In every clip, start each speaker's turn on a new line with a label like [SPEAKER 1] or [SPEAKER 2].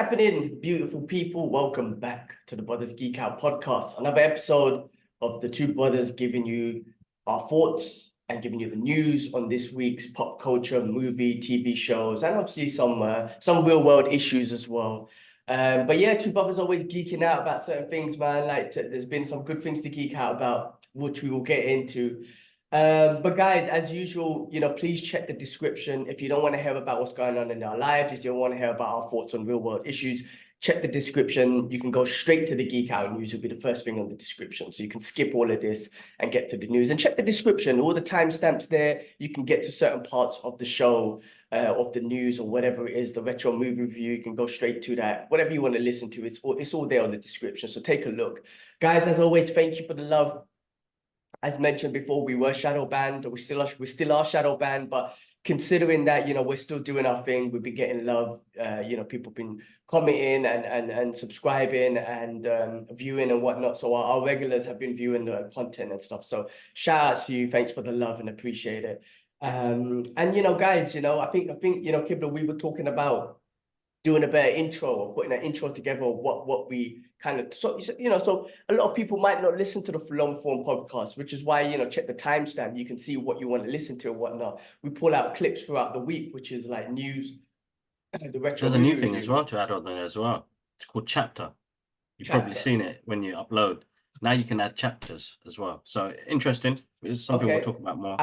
[SPEAKER 1] happening, beautiful people? Welcome back to the Brothers Geek Out podcast. Another episode of the two brothers giving you our thoughts and giving you the news on this week's pop culture, movie, TV shows, and obviously some real world issues as well. But yeah, two brothers always geeking out about certain things, man. There's been some good things to geek out about, which we will get into. But guys, as usual, please check the description. If you don't want to hear about what's going on in our lives, if you don't want to hear about our thoughts on real world issues, check the description. You can go straight to the Geek Out news. It'll be the first thing on the description. So you can skip all of this and get to the news. And check the description. All the timestamps there. You can get to certain parts of the show, of the news or whatever it is, the retro movie review. You can go straight to that. Whatever you want to listen to, it's all there on the description. So take a look. Guys, as always, thank you for the love. As mentioned before, we were shadow banned. We still are shadow banned, but considering that, we're still doing our thing, we've been getting love. People have been commenting and subscribing and viewing and whatnot. So our regulars have been viewing the content and stuff. So shout out to you. Thanks for the love and appreciate it. And guys, I think Kibla, we were talking about doing a better intro or putting an intro together of what we kind of so a lot of people might not listen to the long form podcast, which is why check the timestamp. You can see what you want to listen to and whatnot. We pull out clips throughout the week, which is like news. The retro.
[SPEAKER 2] There's a new thing as well to add on there as well. It's called chapter. You've probably seen it when you upload. Now you can add chapters as well. So interesting. It's something we'll talk about more.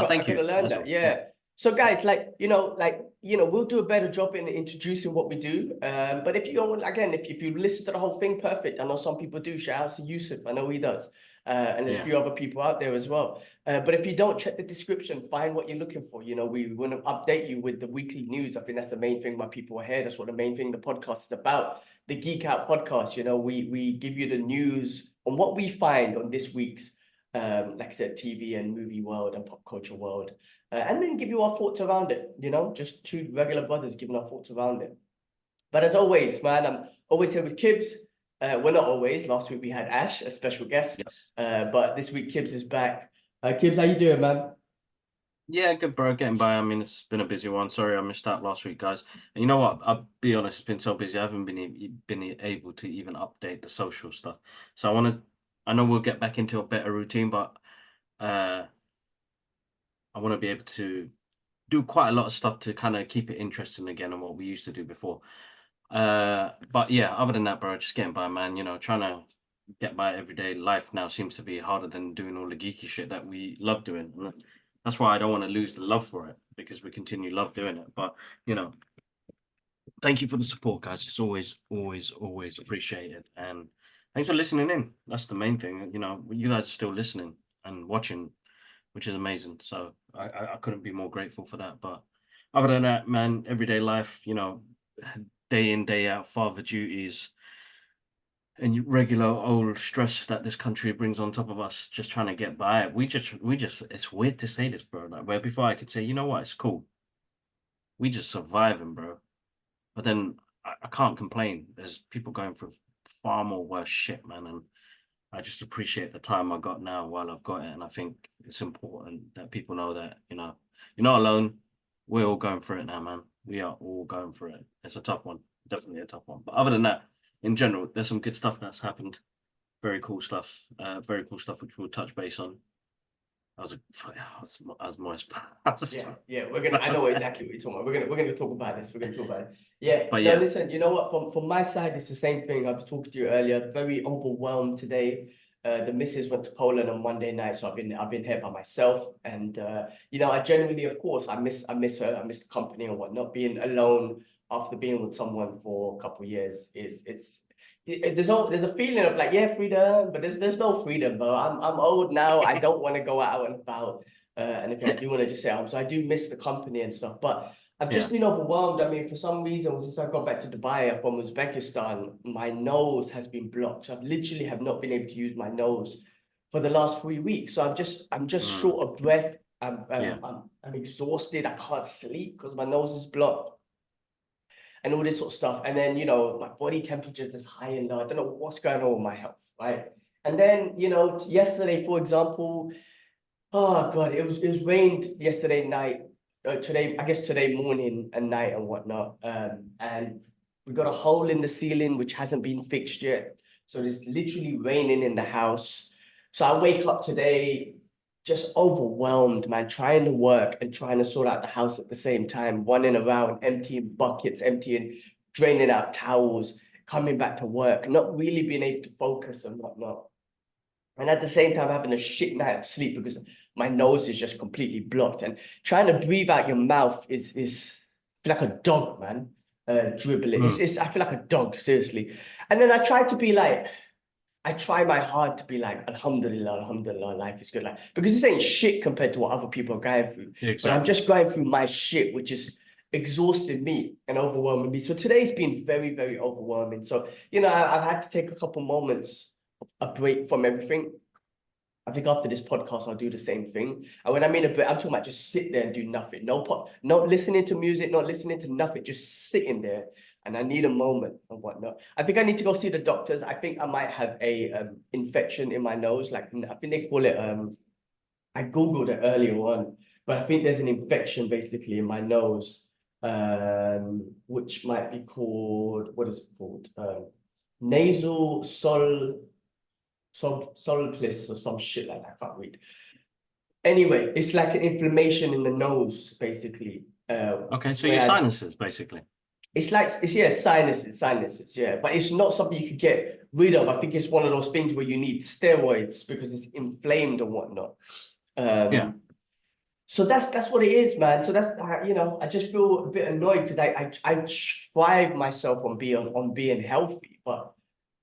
[SPEAKER 1] Thank you.
[SPEAKER 2] Learn that.
[SPEAKER 1] Yeah. So guys, we'll do a better job in introducing what we do. But if you don't, again, if you listen to the whole thing, perfect. I know some people do. Shout out to Yusuf. I know he does. And there's a few other people out there as well. But if you don't, check the description, find what you're looking for. We want to update you with the weekly news. I think that's the main thing why people are here. That's what the main thing the podcast is about. The Geek Out podcast, we give you the news on what we find on this week's like I said, TV and movie world and pop culture world, and then give you our thoughts around it. Just two regular brothers giving our thoughts around it. But as always, man, I'm always here with Kibbs. We're not always. Last week we had Ash, a special guest.
[SPEAKER 2] Yes.
[SPEAKER 1] But this week Kibbs is back. Kibbs, how you doing, man?
[SPEAKER 2] Yeah, good, bro. Getting by. I mean, it's been a busy one. Sorry, I missed out last week, guys. And you know what? I'll be honest, it's been so busy. I haven't been able to even update the social stuff. So I know we'll get back into a better routine, but I want to be able to do quite a lot of stuff to kind of keep it interesting again on what we used to do before. But yeah, other than that, bro, just getting by, man. Trying to get by everyday life now seems to be harder than doing all the geeky shit that we love doing. That's why I don't want to lose the love for it, because we love doing it. But thank you for the support, guys. It's always appreciated. And thanks for listening in. That's the main thing. You guys are still listening and watching, which is amazing. So I couldn't be more grateful for that. But other than that, man, everyday life, day in, day out, father duties, and regular old stress that this country brings on top of us, just trying to get by. We just, it's weird to say this, bro. Like, where before I could say, you know what, it's cool. We just surviving, bro. But then I can't complain. There's people going through far more worse shit, man. And I just appreciate the time I got now while I've got it. And I think it's important that people know that, you're not alone. We're all going through it now, man. We are all going through it. It's a tough one. Definitely a tough one. But other than that, in general, there's some good stuff that's happened. Very cool stuff. Which we'll touch base on. I was moist.
[SPEAKER 1] Yeah. I know exactly what you're talking about. We're gonna talk about this. We're gonna talk about it. Yeah.
[SPEAKER 2] But
[SPEAKER 1] no, listen. You know what? From my side, it's the same thing. I was talking to you earlier. Very overwhelmed today. The missus went to Poland on Monday night, so I've been here by myself. And I genuinely, of course, I miss her. I miss the company and whatnot. Being alone after being with someone for a couple of years there's a feeling of like, yeah, freedom, but there's no freedom, bro. I'm old now. I don't want to go out and about. And if I do want to just say, so I do miss the company and stuff. But I've just been overwhelmed. I mean, for some reason, since I got back to Dubai from Uzbekistan, my nose has been blocked. So I've literally have not been able to use my nose for the last 3 weeks. So I'm just short of breath. I'm exhausted. I can't sleep because my nose is blocked. And all this sort of stuff. And then, my body temperature is just high and low. I don't know what's going on with my health, right? And then, yesterday, for example, oh God, it was rained yesterday night, today morning and night and whatnot. And We got a hole in the ceiling which hasn't been fixed yet. So it's literally raining in the house. So I wake up today just overwhelmed, man, trying to work and trying to sort out the house at the same time, running around, emptying buckets, draining out towels, coming back to work, not really being able to focus and whatnot. And at the same time, having a shit night of sleep because my nose is just completely blocked. And trying to breathe out your mouth is like a dog, man, dribbling. I feel like a dog, seriously. And then I try to be like, I try my hard to be like, Alhamdulillah, Alhamdulillah, life is good. Like, because this ain't shit compared to what other people are going through.
[SPEAKER 2] Exactly.
[SPEAKER 1] But I'm just going through my shit, which is exhausting me and overwhelming me. So today's been very, very overwhelming. So, I've had to take a couple moments, a break from everything. I think after this podcast, I'll do the same thing. And when I mean a break, I'm talking about just sit there and do nothing. Not listening to music, not listening to nothing, just sitting there. And I need a moment and whatnot. I think I need to go see the doctors. I think I might have a infection in my nose. Like, I think they call it, I Googled it earlier on, but I think there's an infection basically in my nose, which might be called, what is it called? Nasal soliplis or some shit like that. I can't read. Anyway, it's like an inflammation in the nose, basically.
[SPEAKER 2] Okay, so your sinuses, basically.
[SPEAKER 1] It's sinuses, yeah. But it's not something you could get rid of. I think it's one of those things where you need steroids because it's inflamed and whatnot.
[SPEAKER 2] Yeah.
[SPEAKER 1] So that's what it is, man. So that's I just feel a bit annoyed because I thrive myself on being healthy, but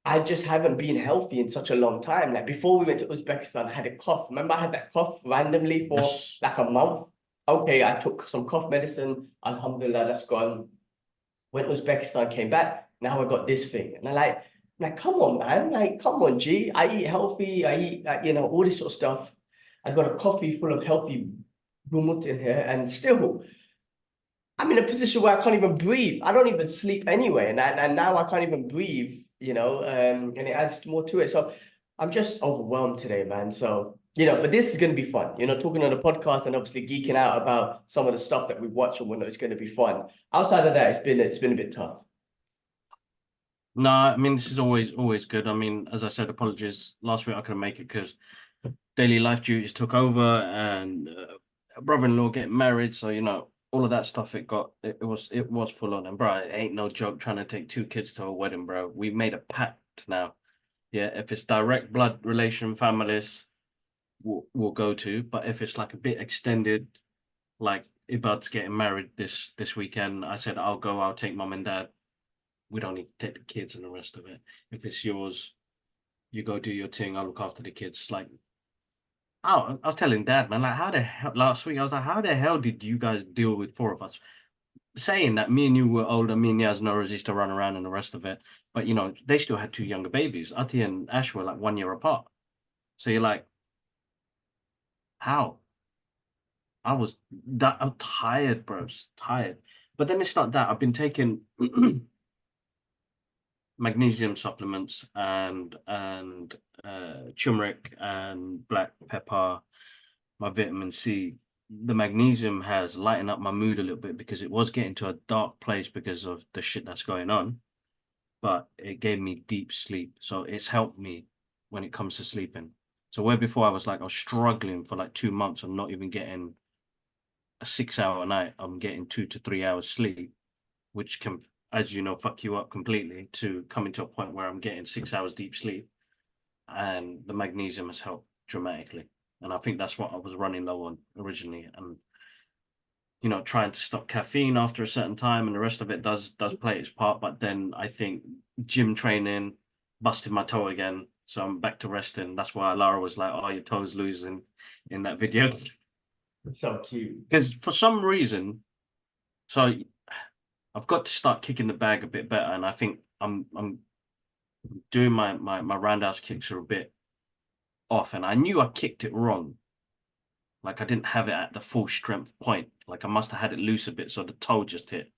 [SPEAKER 1] I just haven't been healthy in such a long time. Like before we went to Uzbekistan, I had a cough. Remember, I had that cough randomly for like a month. Okay, I took some cough medicine. Alhamdulillah, that's gone. When Uzbekistan came back, now I got this thing. And I like, come on, man. Like, come on, G. I eat healthy. I eat, all this sort of stuff. I got a coffee full of healthy bumut in here. And still, I'm in a position where I can't even breathe. I don't even sleep anyway. And now I can't even breathe, and it adds more to it. So I'm just overwhelmed today, man. So, but this is going to be fun, talking on the podcast and obviously geeking out about some of the stuff that we watch and whatnot. It's going to be fun. Outside of that, it's been a bit tough.
[SPEAKER 2] No, I mean, this is always good. I mean, as I said, apologies. Last week I couldn't make it because daily life duties took over and brother-in-law getting married. So, all of that stuff, it was full on. And bro, it ain't no joke trying to take 2 kids to a wedding, bro. We made a pact now. Yeah, if it's direct blood relation families, we'll go to. But if it's like a bit extended, like Ibad's getting married this weekend, I said I'll go. I'll take mum and dad. We don't need to take the kids and the rest of it. If it's yours, you go do your thing. I'll look after the kids. Like, I was telling Dad, man, like, how the hell last week? I was like, how the hell did you guys deal with 4 of us? Saying that me and you were older, me and Yaz no used to run around and the rest of it. But they still had 2 younger babies. Ati and Ash were like 1 year apart. So you're like, how? I'm tired, bro. Tired. But then it's not that. I've been taking magnesium supplements and turmeric and black pepper, my vitamin C. The magnesium has lightened up my mood a little bit because it was getting to a dark place because of the shit that's going on, but it gave me deep sleep. So it's helped me when it comes to sleeping. So where before I was struggling for like 2 months of not even getting a 6-hour night, I'm getting 2 to 3 hours sleep, which can, as you know, fuck you up completely, to coming to a point where I'm getting 6 hours deep sleep. And the magnesium has helped dramatically. And I think that's what I was running low on originally. And, trying to stop caffeine after a certain time and the rest of it does play its part. But then I think gym training busted my toe again. So I'm back to resting. That's why Lara was like, oh, your toe's losing in that video.
[SPEAKER 1] It's so cute.
[SPEAKER 2] Because for some reason, so I've got to start kicking the bag a bit better. And I think I'm doing my roundhouse kicks are a bit off. And I knew I kicked it wrong. Like I didn't have it at the full strength point. Like I must have had it loose a bit, so the toe just hit.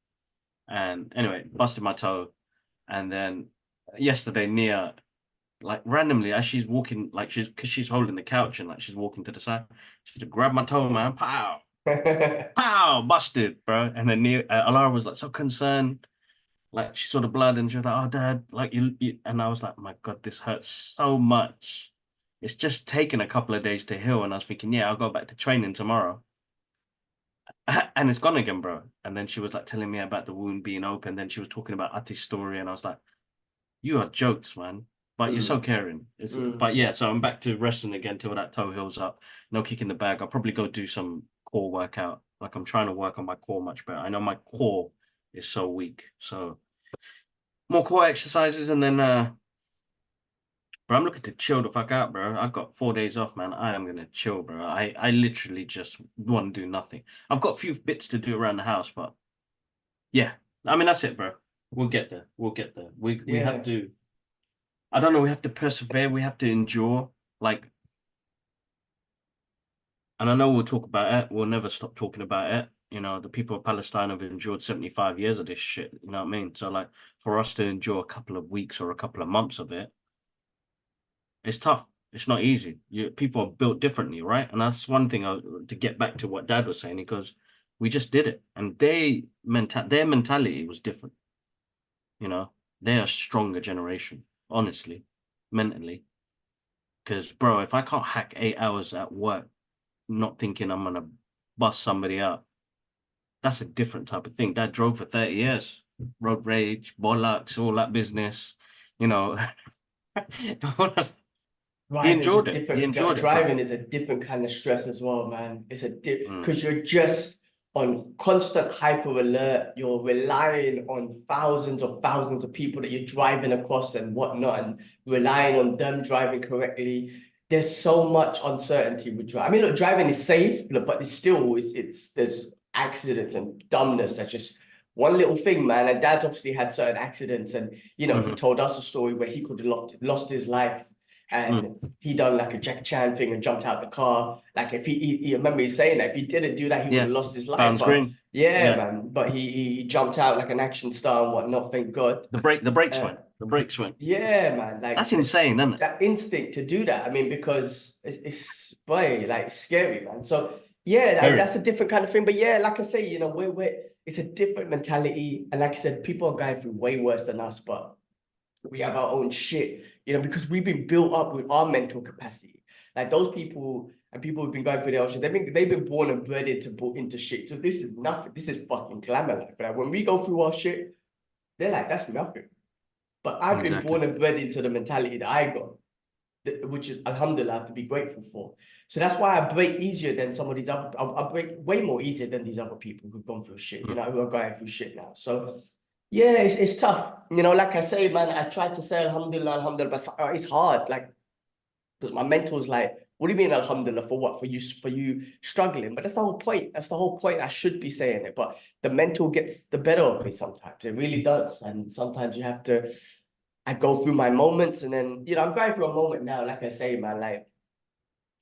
[SPEAKER 2] And anyway, busted my toe. And then yesterday, Nia, like randomly, as she's walking, like because she's holding the couch and like she's walking to the side, she just grabbed my toe, man, pow, busted, bro. And then Nia, Alara was like so concerned, Like she saw the blood and she was like, "Oh, Dad, like you," and I was like, "My God, this hurts so much. It's just taken a couple of days to heal." And I was thinking, "Yeah, I'll go back to training tomorrow." And it's gone again, bro. And then she was like telling me about the wound being open. Then she was talking about Ati's story, and I was like, "You are jokes, man. But you're so
[SPEAKER 1] Mm,
[SPEAKER 2] caring." But
[SPEAKER 1] mm.
[SPEAKER 2] yeah, so I'm back to wrestling again till that toe heals up. No kick in the bag. I'll probably go do some core workout. Like I'm trying to work on my core much better. I know my core is so weak. So more core exercises and then bro, I'm looking to chill the fuck out, bro. I've got 4 days off, man. I am gonna chill, bro. I literally just want to do nothing. I've got a few bits to do around the house, but yeah. I mean that's it, bro. We'll get there. We'll get there. We have
[SPEAKER 1] Yeah.
[SPEAKER 2] to, I don't know, we have to persevere, we have to endure. Like, and I know we'll talk about it, we'll never stop talking about it. You know, the people of Palestine have endured 75 years of this shit, you know what I mean? So like for us to endure a couple of weeks or a couple of months of it, it's tough. It's not easy. People are built differently, right? And that's one thing to get back to what Dad was saying. He goes, "We just did it," and their mentality was different. You know, they're a stronger generation, honestly, mentally. Because, bro, if I can't hack 8 hours at work, not thinking I'm gonna bust somebody up, that's a different type of thing. Dad drove for 30 years, road rage, bollocks, all that business. You know, he
[SPEAKER 1] Driving's a
[SPEAKER 2] enjoyed it. He
[SPEAKER 1] different
[SPEAKER 2] enjoyed it, bro.
[SPEAKER 1] driving is a different kind of stress as well, man. It's a
[SPEAKER 2] Mm.
[SPEAKER 1] because you're just on constant hyper alert. You're relying on thousands of people that you're driving across and whatnot, and relying on them driving correctly. There's so much uncertainty with driving. I mean, look, driving is safe, but it's still it's there's accidents and dumbness. That's just one little thing, man. And Dad's obviously had certain accidents, and he
[SPEAKER 2] Hmm.
[SPEAKER 1] told us a story where he could have lost his life,
[SPEAKER 2] Mm.
[SPEAKER 1] and he done like a Jack Chan thing and jumped out the car. Like if he remember he saying that if he didn't do that, he would
[SPEAKER 2] Yeah,
[SPEAKER 1] have lost his life.
[SPEAKER 2] Bounds
[SPEAKER 1] But
[SPEAKER 2] Green.
[SPEAKER 1] yeah,
[SPEAKER 2] Yeah,
[SPEAKER 1] man. But he jumped out like an action star and whatnot. Thank God.
[SPEAKER 2] the brakes
[SPEAKER 1] Uh,
[SPEAKER 2] went. The brakes went.
[SPEAKER 1] yeah, man.
[SPEAKER 2] That's
[SPEAKER 1] Like
[SPEAKER 2] insane, isn't it?
[SPEAKER 1] that instinct to do that. I mean, because it's boy, like scary, man. So yeah,
[SPEAKER 2] Very.
[SPEAKER 1] that's a different kind of thing. But yeah, like I say, we're it's a different mentality. And like I said, people are going through way worse than us, but we have our own shit, because we've been built up with our mental capacity. Like those people and people who've been going through their own shit, they've been born and bred into shit. So this is nothing. This is fucking glamour life. Like when we go through our shit, they're like, that's nothing. But I've been
[SPEAKER 2] Exactly.
[SPEAKER 1] born and bred into the mentality that I got, which is alhamdulillah, I have to be grateful for. So that's why I break easier than some of these other. I break way more easier than these other people who've gone through shit.
[SPEAKER 2] Mm.
[SPEAKER 1] Who are going through shit now. So yeah, it's tough. Like I say, man, I try to say alhamdulillah, alhamdulillah, but it's hard. Like, because my mentor's like, what do you mean alhamdulillah for what? For you struggling? But that's the whole point. That's the whole point. I should be saying it, but the mental gets the better of me sometimes. It really does. And sometimes you have to. I go through my moments, and then I'm going through a moment now. Like I say, man, like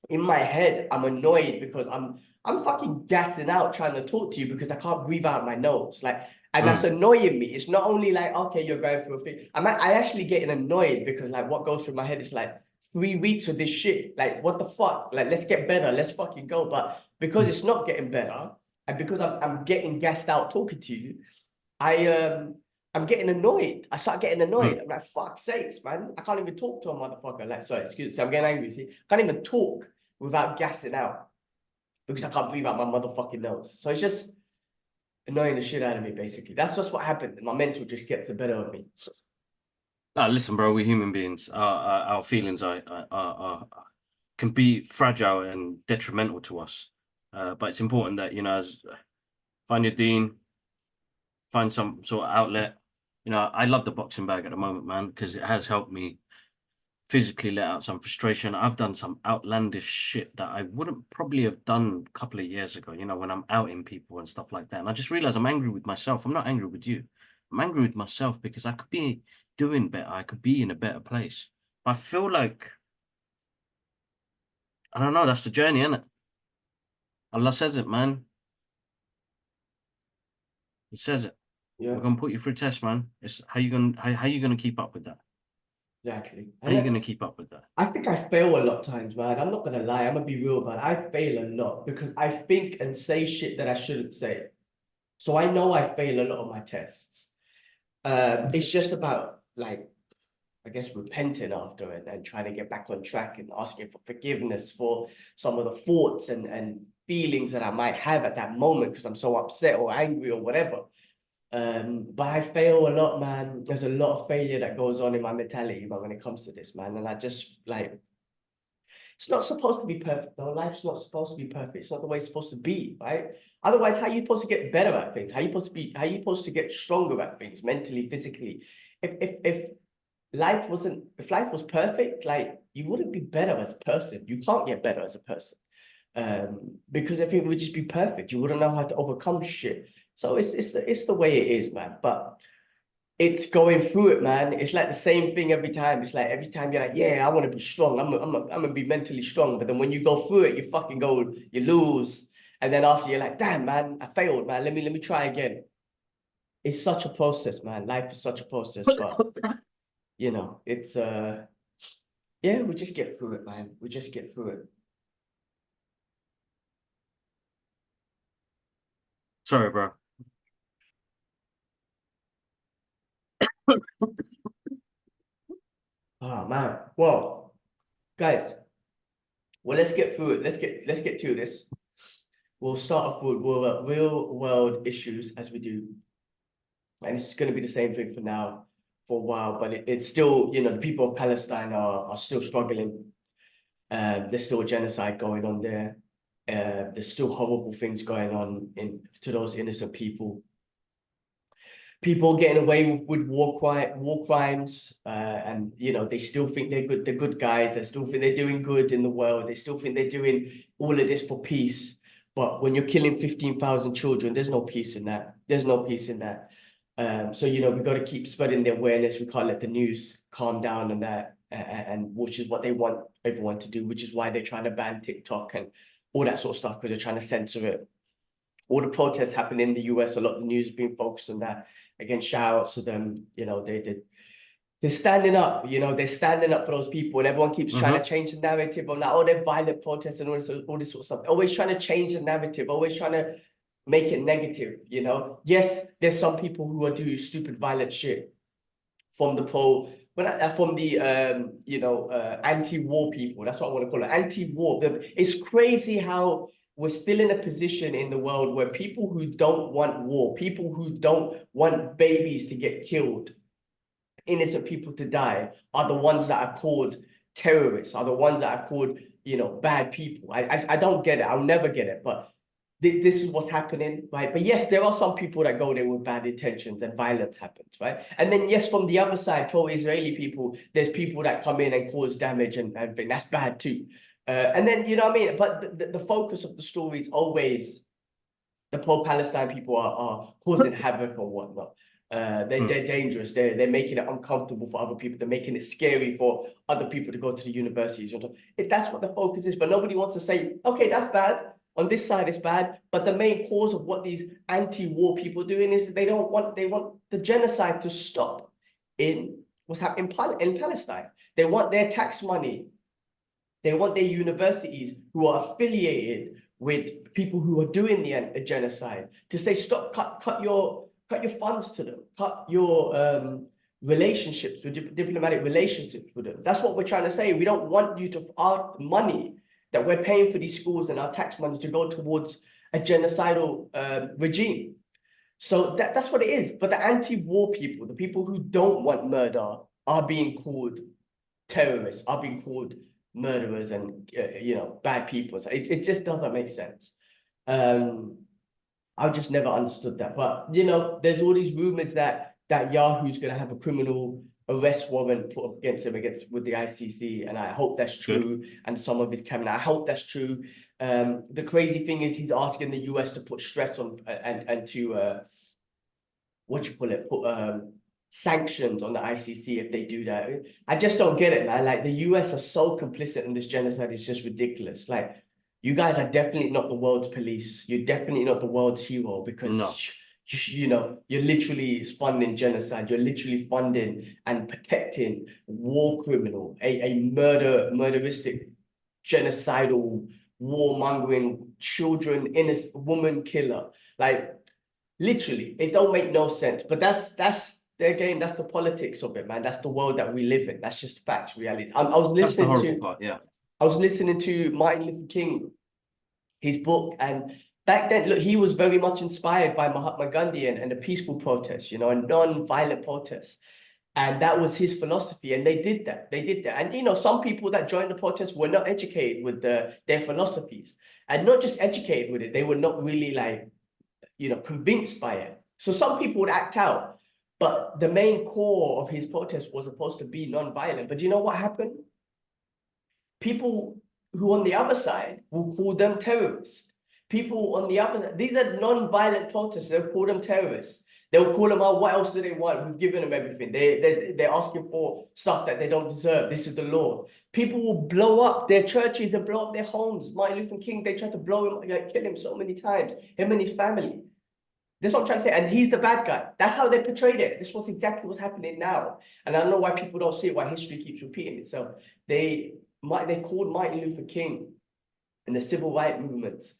[SPEAKER 1] in my head, I'm annoyed because I'm fucking gassing out trying to talk to you because I can't breathe out my nose. Like, and that's
[SPEAKER 2] Mm.
[SPEAKER 1] annoying me. It's not only like, okay, you're going through a thing. I actually getting annoyed because like what goes through my head is like 3 weeks of this shit. Like, what the fuck? Like, let's get better. Let's fucking go. But because it's not getting better, and because I'm getting gassed out talking to you, I I'm getting annoyed. I start getting annoyed.
[SPEAKER 2] Mm.
[SPEAKER 1] I'm like, fuck sakes, man. I can't even talk to a motherfucker. Like, sorry, excuse me. I'm getting angry. See, I can't even talk without gassing out because I can't breathe out my motherfucking nose. So it's just annoying the shit out of me, basically. That's just what happened. My mental just gets the better of me.
[SPEAKER 2] Listen, bro, we're human beings. Our feelings can be fragile and detrimental to us. But it's important that, as find your dean, find some sort of outlet. I love the boxing bag at the moment, man, because it has helped me physically let out some frustration. I've done some outlandish shit that I wouldn't probably have done a couple of years ago, when I'm outing people and stuff like that. And I just realized I'm angry with myself. I'm not angry with you. I'm angry with myself because I could be doing better. I could be in a better place. I feel like, I don't know, that's the journey, isn't it? Allah says it, man. He says it.
[SPEAKER 1] Yeah,
[SPEAKER 2] We're gonna put you through tests, man. It's how you gonna keep up with that?
[SPEAKER 1] exactly.
[SPEAKER 2] How
[SPEAKER 1] And
[SPEAKER 2] you gonna keep up with that?
[SPEAKER 1] I think I fail a lot of times, man. I'm not gonna lie. I'm gonna be real, man. I fail a lot because I think and say shit that I shouldn't say. So I know I fail a lot of my tests. It's just about like, I guess, repenting after it and trying to get back on track and asking for forgiveness for some of the thoughts and feelings that I might have at that moment because I'm so upset or angry or whatever. But I fail a lot, man. There's a lot of failure that goes on in my mentality, but when it comes to this, man, and I just like, it's not supposed to be perfect, though. Life's not supposed to be perfect. It's not the way it's supposed to be, right? Otherwise, how are you supposed to get better at things? How are you supposed to be? How are you supposed to get stronger at things mentally, physically? If life wasn't, if life was perfect, like you wouldn't be better as a person. You can't get better as a person. Because everything would just be perfect. You wouldn't know how to overcome shit. So it's the way it is, man. But it's going through it, man. It's like the same thing every time. It's like every time you're like, yeah, I want to be strong. I'm gonna be mentally strong. But then when you go through it, you fucking go, you lose. And then after you're like, damn, man, I failed, man. Let me try again. It's such a process, man. Life is such a process, but you know, it's yeah, we just get through it, man. We just get through it.
[SPEAKER 2] Sorry, bro.
[SPEAKER 1] Oh man. Well, guys, well, let's get through it. Let's get to this. We'll start off with real world issues as we do. And it's going to be the same thing for now, for a while, but it's still, you know, the people of Palestine are still struggling. There's still a genocide going on there. There's still horrible things going on to those innocent people. People getting away with war crimes, and you know they still think they're good guys. They still think they're doing good in the world. They still think they're doing all of this for peace. But when you're killing 15,000 children, there's no peace in that. There's no peace in that. So you know we got to keep spreading the awareness. We can't let the news calm down on that, and which is what they want everyone to do. Which is why they're trying to ban TikTok and all that sort of stuff because they're trying to censor it. All the protests happen in the US. A lot of the news has been focused on that. Again, shout outs to them. You know, they're standing up. You know, they're standing up for those people, and everyone keeps trying to change the narrative on that. Oh, they're violent protests and all this sort of stuff. Always trying to change the narrative. Always trying to make it negative. You know, yes, there's some people who are doing stupid, violent shit from the anti-war people. That's what I want to call it, anti-war. It's crazy how we're still in a position in the world where people who don't want war, people who don't want babies to get killed, innocent people to die, are the ones that are called terrorists, are the ones that are called, you know, bad people. I don't get it. I'll never get it. But this is what's happening, right? But yes, there are some people that go there with bad intentions and violence happens, right? And then yes, from the other side, pro-Israeli people, there's people that come in and cause damage and everything. That's bad too. And then, you know what I mean? But the focus of the story is always the pro-Palestine people are causing havoc or whatnot. They're dangerous. They're making it uncomfortable for other people. They're making it scary for other people to go to the universities. If that's what the focus is, but nobody wants to say, okay, that's bad. On this side, it's bad. But the main cause of what these anti-war people are doing is they want the genocide to stop in what's happening in Palestine. They want their tax money. They want their universities who are affiliated with people who are doing the genocide to say, stop, cut your funds to them, cut your relationships with diplomatic relationships with them. That's what we're trying to say. We don't want you to, our money that we're paying for these schools and our tax money to go towards a genocidal regime. So that's what it is. But the anti-war people, the people who don't want murder, are being called terrorists, are being called murderers and you know, bad people. So it just doesn't make sense. I just never understood that. But you know, there's all these rumors that Yahoo's going to have a criminal arrest warrant put against him with the ICC, and I hope that's true. Good. And some of his cabinet, I hope that's true. The crazy thing is he's asking the US to put stress on and to what you call it, put sanctions on the ICC if they do that. I just don't get it, man. Like the US are so complicit in this genocide, it's just ridiculous. Like you guys are definitely not the world's police. You're definitely not the world's hero because you know, you're literally funding genocide. You're literally funding and protecting war criminal, a murderistic, genocidal, warmongering, children, innocent woman killer. Like literally, it don't make no sense. But that's again, that's the politics of it, man. That's the world that we live in. That's just facts, reality. I was
[SPEAKER 2] That's the
[SPEAKER 1] listening
[SPEAKER 2] horrible
[SPEAKER 1] to
[SPEAKER 2] part. Yeah.
[SPEAKER 1] I was listening to Martin Luther King, his book, and back then, look, he was very much inspired by Mahatma Gandhi and the peaceful protests, you know, and non-violent protests. And that was his philosophy. And they did that. They did that. And, you know, some people that joined the protests were not educated with their philosophies. And not just educated with it, they were not really like, you know, convinced by it. So some people would act out. But the main core of his protest was supposed to be non-violent. But you know what happened? People who on the other side will call them terrorists. People on the other side, these are non-violent protests, they'll call them terrorists. They'll call them out, what else do they want? We've given them everything. They're asking for stuff that they don't deserve. This is the law. People will blow up their churches and blow up their homes. Martin Luther King, they tried to blow him, like, kill him so many times, him and his family. That's what I'm trying to say. And he's the bad guy. That's how they portrayed it. This was exactly what's happening now. And I don't know why people don't see it, why history keeps repeating itself. They called Martin Luther King and the civil rights movements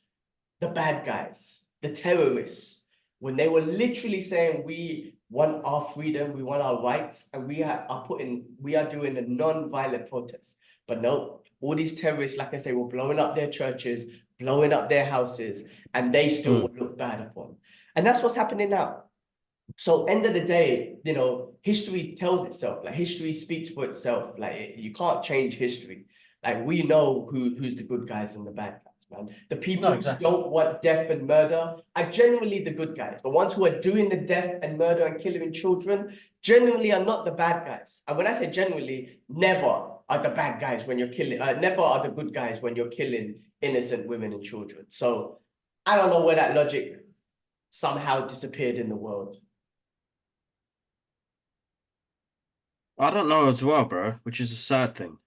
[SPEAKER 1] the bad guys, the terrorists, when they were literally saying we want our freedom, we want our rights, and we are doing a non-violent protest. But no, all these terrorists, like I say, were blowing up their churches, blowing up their houses, and they still would look bad upon. And that's what's happening now. So end of the day, you know, history tells itself, like history speaks for itself. Like you can't change history. Like we know who's the good guys and the bad guys, man. The people who don't want death and murder are generally the good guys. The ones who are doing the death and murder and killing children generally are not the bad guys. And when I say generally, never are the bad guys when you're killing, never are the good guys when you're killing innocent women and children. So I don't know where that logic somehow disappeared in the world.
[SPEAKER 2] I don't know as well, bro, which is a sad thing.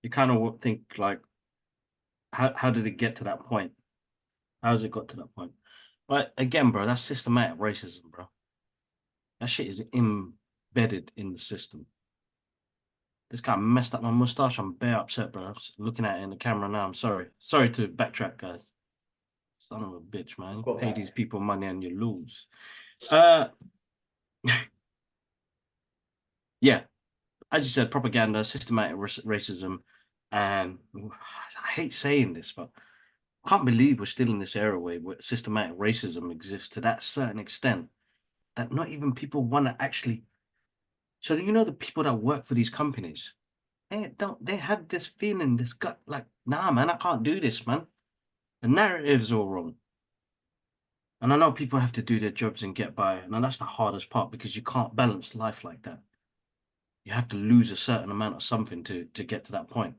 [SPEAKER 2] You kind of think like, how did it get to that point? How has it got to that point? But again, bro, that's systematic racism, bro. That shit is embedded in the system. This guy messed up my mustache. I'm bare upset, bro. I'm looking at it in the camera now. I'm sorry. Sorry to backtrack, guys. Son of a bitch, man. You pay these people money and you lose. Yeah, as you said, propaganda, systematic racism, and I hate saying this, but I can't believe we're still in this era where systematic racism exists to that certain extent that not even people want to actually. So you know the people that work for these companies, they have this feeling, this gut, like, nah, man, I can't do this, man. The narrative's all wrong. And I know people have to do their jobs and get by, and that's the hardest part because you can't balance life like that. You have to lose a certain amount of something to get to that point.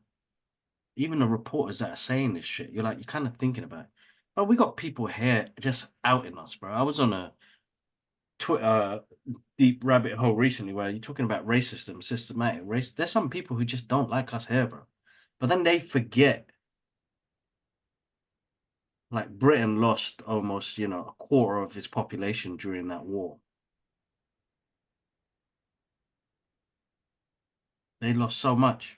[SPEAKER 2] Even the reporters that are saying this shit, you're kind of thinking about it. But we got people here just outing us, bro. I was on a Twitter deep rabbit hole recently where you're talking about racism, systematic race. There's some people who just don't like us here, bro. But then they forget, like Britain lost almost, you know, a quarter of its population during that war. They lost so much.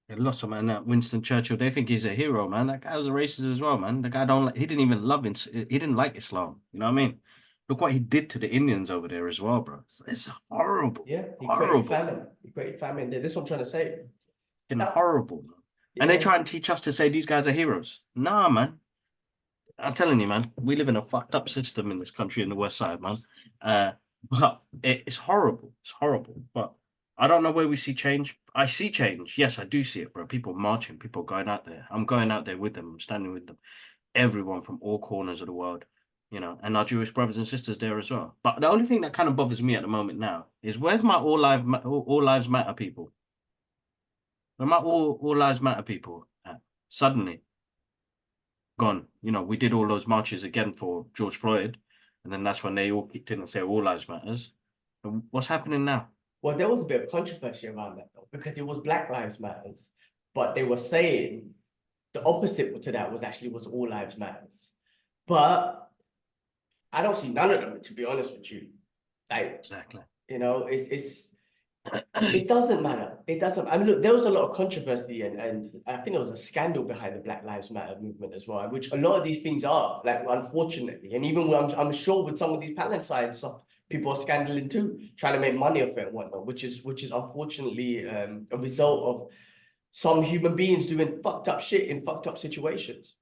[SPEAKER 2] They lost him, man. Winston Churchill. They think he's a hero, man. That guy was a racist as well, man. The guy don't like. He didn't even love. He didn't like Islam. You know what I mean? Look what he did to the Indians over there as well, bro. It's horrible.
[SPEAKER 1] Yeah, he
[SPEAKER 2] horrible.
[SPEAKER 1] created famine. He created famine. This is what I'm trying to say.
[SPEAKER 2] Horrible. And they try and teach us to say these guys are heroes. Nah, man. I'm telling you, man. We live in a fucked up system in this country in the West Side, man. But it's horrible. It's horrible. But I don't know where we see change. I see change. Yes, I do see it, bro. People marching, people going out there. I'm going out there with them. I'm standing with them. Everyone from all corners of the world, you know, and our Jewish brothers and sisters there as well. But the only thing that kind of bothers me at the moment now is where's my all lives matter people? Where my all lives matter people at? Suddenly gone. You know, we did all those marches again for George Floyd, and then that's when they all kicked in and said all lives matters. And what's happening now?
[SPEAKER 1] Well, there was a bit of controversy around that though, because it was Black Lives Matters, but they were saying the opposite to that was all lives matters. But I don't see none of them, to be honest with you. Like,
[SPEAKER 2] exactly.
[SPEAKER 1] You know, it doesn't matter. It doesn't. I mean, look, there was a lot of controversy, and I think there was a scandal behind the Black Lives Matter movement as well, which a lot of these things are, like, unfortunately. And even when I'm sure with some of these Palestine stuff people are scandaling too, trying to make money off it and whatnot, which is unfortunately a result of some human beings doing fucked up shit in fucked up situations.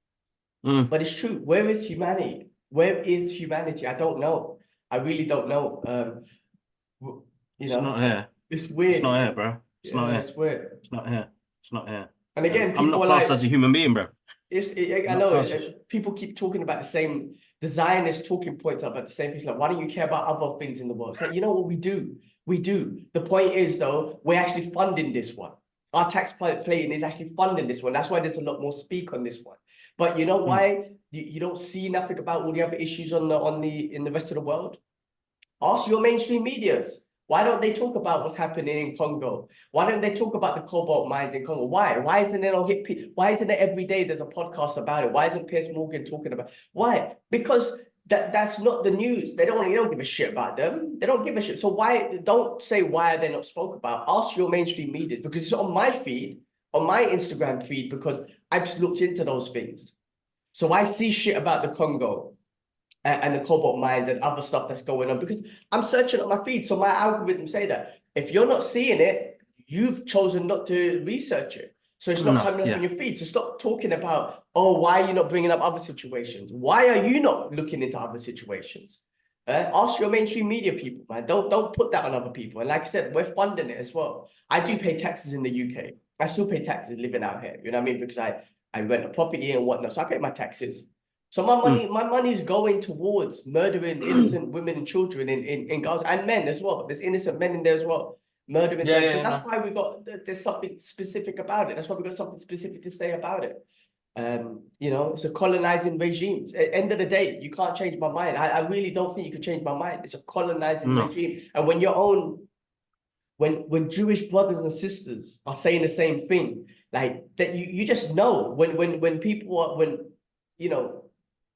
[SPEAKER 1] But it's true. Where is humanity? Where is humanity? I don't know. I really don't know.
[SPEAKER 2] It's not here.
[SPEAKER 1] It's weird.
[SPEAKER 2] It's not here, bro. It's not here.
[SPEAKER 1] It's weird.
[SPEAKER 2] It's not here. It's not here.
[SPEAKER 1] And again,
[SPEAKER 2] I'm
[SPEAKER 1] people
[SPEAKER 2] not
[SPEAKER 1] are
[SPEAKER 2] classed
[SPEAKER 1] like,
[SPEAKER 2] as a human being, bro.
[SPEAKER 1] I know people keep talking about the Zionist talking points about the same things. Like, why don't you care about other things in the world? It's like, you know what, we do. We do. The point is, though, we're actually funding this one. Our tax paying is actually funding this one. That's why there's a lot more speak on this one. But you know why you don't see nothing about all the other issues in the rest of the world? Ask your mainstream medias. Why don't they talk about what's happening in Congo? Why don't they talk about the cobalt mines in Congo? Why? Why isn't it on hit? Why isn't it every day there's a podcast about it? Why isn't Piers Morgan talking about it? Why? Because that's not the news. They don't give a shit about them. They don't give a shit. So why don't say why are they not spoke about? Ask your mainstream media, because it's on my feed, on my Instagram feed, because I've just looked into those things. So I see shit about the Congo and the cobalt mines and other stuff that's going on, because I'm searching on my feed. So my algorithm say that if you're not seeing it, you've chosen not to research it. So it's not coming up in your feed. So stop talking about, oh, why are you not bringing up other situations? Why are you not looking into other situations? Ask your mainstream media people, man. Don't put that on other people. And like I said, we're funding it as well. I do pay taxes in the UK. I still pay taxes living out here. You know what I mean? Because I rent a property and whatnot. So I pay my taxes. So my money is going towards murdering innocent women and children in Gaza, and men as well. There's innocent men in there as well, murdering them. So that's why there's something specific about it. That's why we got something specific to say about it. It's a colonizing regime. At the end of the day, you can't change my mind. I really don't think you can change my mind. It's a colonizing regime. And when Jewish brothers and sisters are saying the same thing, like that, you just know when people are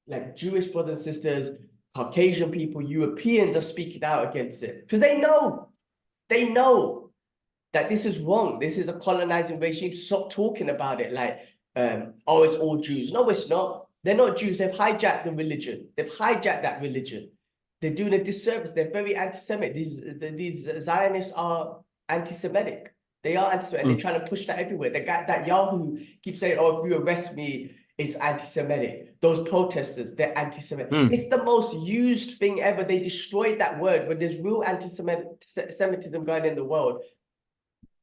[SPEAKER 1] like Jewish brothers and sisters, Caucasian people, Europeans are speaking out against it because they know that this is wrong. This is a colonizing regime. Stop talking about it like, oh, it's all Jews. No, it's not. They're not Jews. They've hijacked the religion. They've hijacked that religion. They're doing a disservice. They're very anti-Semitic. These Zionists are anti-Semitic. They are anti-Semitic. And they're trying to push that everywhere. The guy, that Yahoo keeps saying, oh, if you arrest me, it's anti-Semitic. Those protesters, they're anti-Semitic. It's the most used thing ever. They destroyed that word when there's real anti-Semitism going in the world.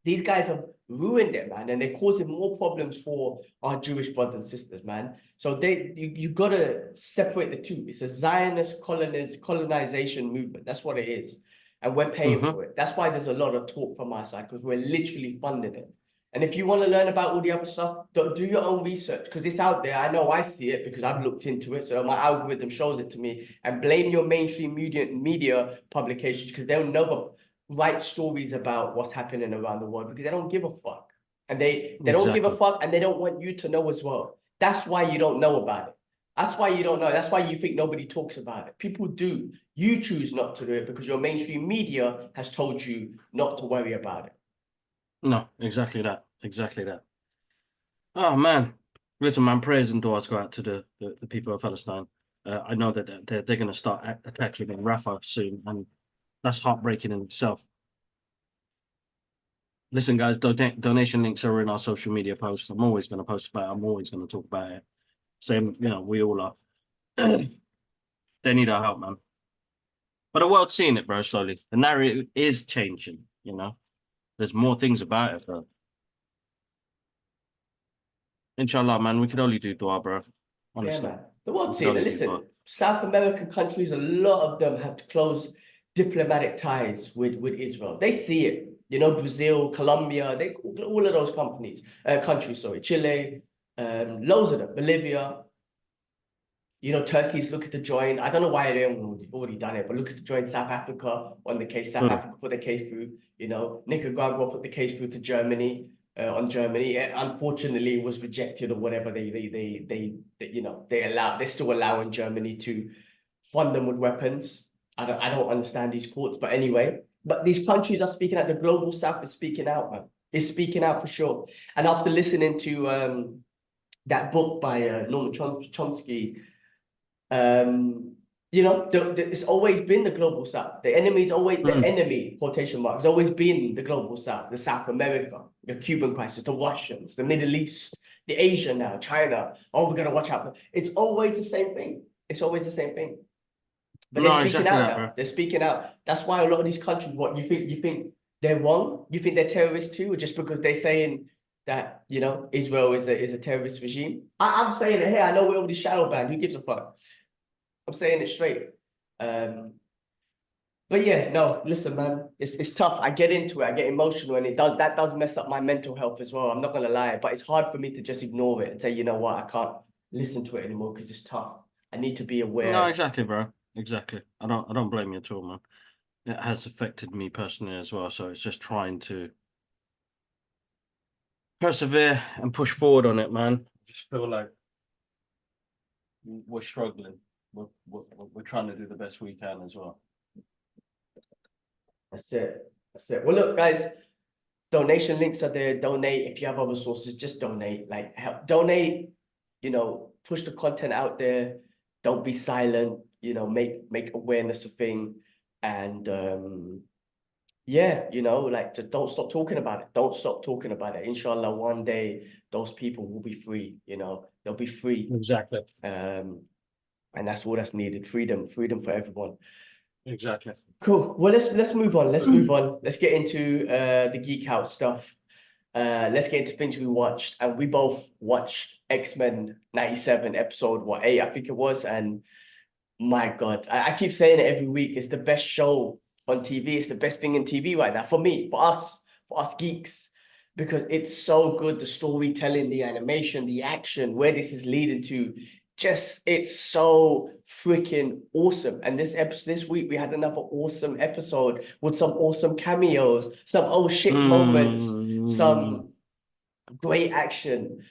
[SPEAKER 1] These guys have ruined it, man, and they're causing more problems for our Jewish brothers and sisters, man. So you gotta separate the two. It's a Zionist colonization movement. That's what it is, and we're paying for it. That's why there's a lot of talk from our side, because we're literally funding it. And if you want to learn about all the other stuff, do your own research, because it's out there. I know I see it because I've looked into it. So my algorithm shows it to me. And blame your mainstream media publications, because they'll never write stories about what's happening around the world, because they don't give a fuck. And they don't give a fuck, and they don't want you to know as well. That's why you don't know about it. That's why you don't know. That's why you think nobody talks about it. People do. You choose not to do it because your mainstream media has told you not to worry about it.
[SPEAKER 2] No, exactly that. Exactly that. Oh man, listen, man. Prayers and du'as go out to the people of Palestine. I know that they're going to start attacking in Rafah soon, and that's heartbreaking in itself. Listen, guys, donation links are in our social media posts. I'm always going to post about it. I'm always going to talk about it. Same, we all are. They need our help, man. But the world's seeing it, bro, slowly. The narrative is changing, There's more things about it, bro. Inshallah, man, we could only do dua, bro. Honestly.
[SPEAKER 1] Yeah, man. The world's seeing it. Listen, South American countries, a lot of them have to close diplomatic ties with Israel. They see it. Brazil, Colombia, all of those countries, Chile, loads of them, Bolivia. Turkey's looking to join. I don't know why they haven't already done it, but looking to join South Africa on the case. South Africa put the case through. Nicaragua put the case through to Germany. On Germany, unfortunately, it was rejected or whatever. They're still allowing Germany to fund them with weapons. I don't understand these courts, but anyway. But these countries are speaking out. The global South is speaking out, man. It's speaking out for sure. And after listening to that book by Norman Chomsky, You know, it's always been the global south. The enemy's always the
[SPEAKER 2] Mm.
[SPEAKER 1] enemy, quotation marks, has always been the global south, the South America, the Cuban crisis, the Russians, the Middle East, the Asia now, China. Oh, we gotta watch out for it's always the same thing. It's always the same thing. But they're
[SPEAKER 2] No,
[SPEAKER 1] speaking
[SPEAKER 2] exactly
[SPEAKER 1] out
[SPEAKER 2] that,
[SPEAKER 1] now.
[SPEAKER 2] bro.
[SPEAKER 1] They're speaking out. That's why a lot of these countries, what you think they're wrong? You think they're terrorists too, or just because they're saying that, you know, Israel is a terrorist regime? I'm saying it here. I know we're already shadow banned. Who gives a fuck? I'm saying it straight. Um, but yeah, no, listen, man, it's tough. I get into it, I get emotional, and that does mess up my mental health as well. I'm not gonna lie, but it's hard for me to just ignore it and say, you know what, I can't listen to it anymore because it's tough. I need to be
[SPEAKER 2] No,
[SPEAKER 1] aware.
[SPEAKER 2] exactly, bro. Exactly. I don't blame you at all, man. It has affected me personally as well. So it's just trying to persevere and push forward on it, man. I just feel like we're struggling. We're trying to do the best we can as well.
[SPEAKER 1] That's it. That's it. Well, look, guys, donation links are there. Donate if you have other sources. Just donate. Like help. Donate. You know, push the content out there. Don't be silent. You know, make awareness a thing, and yeah, you know, like just don't stop talking about it. Don't stop talking about it. Inshallah, one day those people will be free. You know, they'll be free.
[SPEAKER 2] Exactly.
[SPEAKER 1] And that's all that's needed. Freedom, freedom for everyone.
[SPEAKER 2] Exactly.
[SPEAKER 1] Cool. Well, let's move on. Let's move on. Let's get into the geek out stuff. Let's get into things we watched, and we both watched X-Men 97 episode what 8 I think it was, and my God, I keep saying it every week. It's the best show on TV. It's the best thing in TV right now for me, for us geeks, because it's so good. The storytelling, the animation, the action, where this is leading to, just it's so freaking awesome. And this week we had another awesome episode with some awesome cameos, some oh shit moments,
[SPEAKER 2] Mm.
[SPEAKER 1] some great action.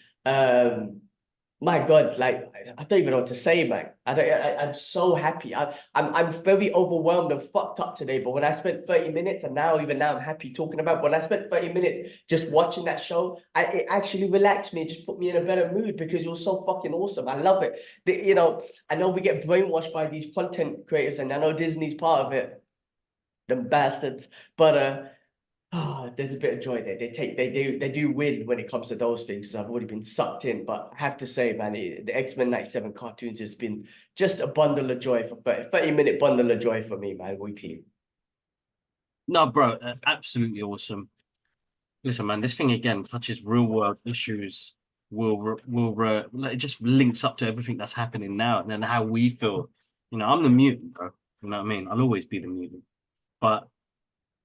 [SPEAKER 1] My God, like I don't even know what to say, man. I'm so happy. I'm very overwhelmed and fucked up today. But when I spent 30 minutes, and even now I'm happy talking about. When I spent 30 minutes just watching that show, it actually relaxed me, just put me in a better mood because it was so fucking awesome. I love it. You know, I know we get brainwashed by these content creators, and I know Disney's part of it, them bastards. But there's a bit of joy there. They do win when it comes to those things. So I've already been sucked in, but I have to say, man, the X-Men 97 cartoons has been just a bundle of joy for 30-minute bundle of joy for me, man, weekly.
[SPEAKER 2] No, bro, absolutely awesome. Listen, man, this thing again touches real world issues. Like, it just links up to everything that's happening now, and then how we feel. You know, I'm the mutant, bro. You know what I mean? I'll always be the mutant, but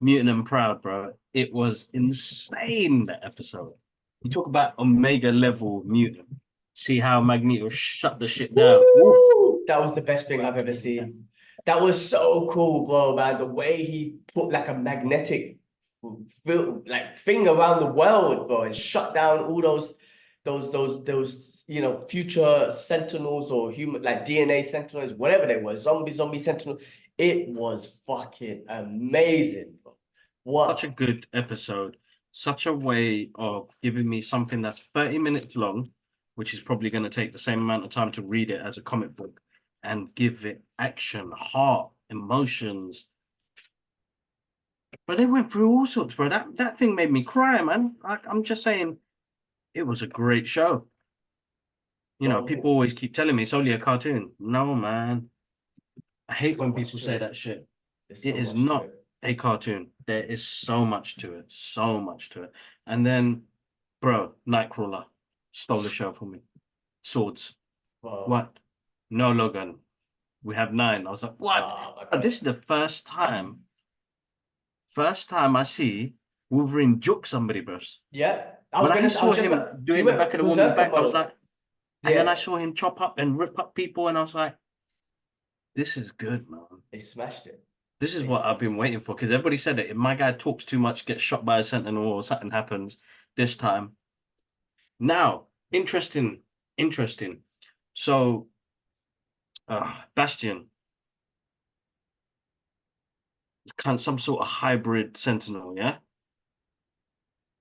[SPEAKER 2] mutant and proud, bro. It was insane that episode. You talk about Omega level mutant. See how Magneto shut the shit down. Oof.
[SPEAKER 1] Woo! That was the best thing I've ever seen. That was so cool, bro, man. The way he put like a magnetic thing around the world, bro, and shut down all those you know, future sentinels or human like DNA sentinels, whatever they were, zombie sentinel. It was fucking amazing, bro.
[SPEAKER 2] Such a
[SPEAKER 1] What?
[SPEAKER 2] good episode. Such a way of giving me something that's 30 minutes long, which is probably going to take the same amount of time to read it as a comic book, and give it action, heart, emotions. But they went through all sorts, bro. That thing made me cry, man. I'm just saying, it was a great show. You know, people
[SPEAKER 1] Bro,
[SPEAKER 2] always keep telling me it's only a cartoon. No, man. I hate
[SPEAKER 1] so
[SPEAKER 2] when
[SPEAKER 1] much
[SPEAKER 2] people
[SPEAKER 1] to
[SPEAKER 2] say
[SPEAKER 1] it.
[SPEAKER 2] that shit.
[SPEAKER 1] There's
[SPEAKER 2] It
[SPEAKER 1] so
[SPEAKER 2] is
[SPEAKER 1] much to
[SPEAKER 2] not
[SPEAKER 1] it.
[SPEAKER 2] a cartoon. There is so much to it. So much to it. And then, bro, Nightcrawler stole the show from me. Swords.
[SPEAKER 1] Wow.
[SPEAKER 2] What? No Logan. We have 9. I was like, what?
[SPEAKER 1] Oh my
[SPEAKER 2] And
[SPEAKER 1] God.
[SPEAKER 2] this is the first time I see Wolverine juke somebody, bros.
[SPEAKER 1] Yeah.
[SPEAKER 2] When I
[SPEAKER 1] I was
[SPEAKER 2] saw
[SPEAKER 1] just
[SPEAKER 2] him
[SPEAKER 1] about, he
[SPEAKER 2] doing the back
[SPEAKER 1] went
[SPEAKER 2] of the woman's
[SPEAKER 1] berserker
[SPEAKER 2] back, I was
[SPEAKER 1] mode.
[SPEAKER 2] like, and then I
[SPEAKER 1] Yeah.
[SPEAKER 2] saw him chop up and rip up people, and I was like, this is good, man.
[SPEAKER 1] They smashed it.
[SPEAKER 2] This is
[SPEAKER 1] They
[SPEAKER 2] what
[SPEAKER 1] s-
[SPEAKER 2] I've been waiting for, because everybody said it. If my guy talks too much, gets shot by a sentinel, or something happens this time. Now, interesting. So, Bastion, kind of some sort of hybrid sentinel, yeah?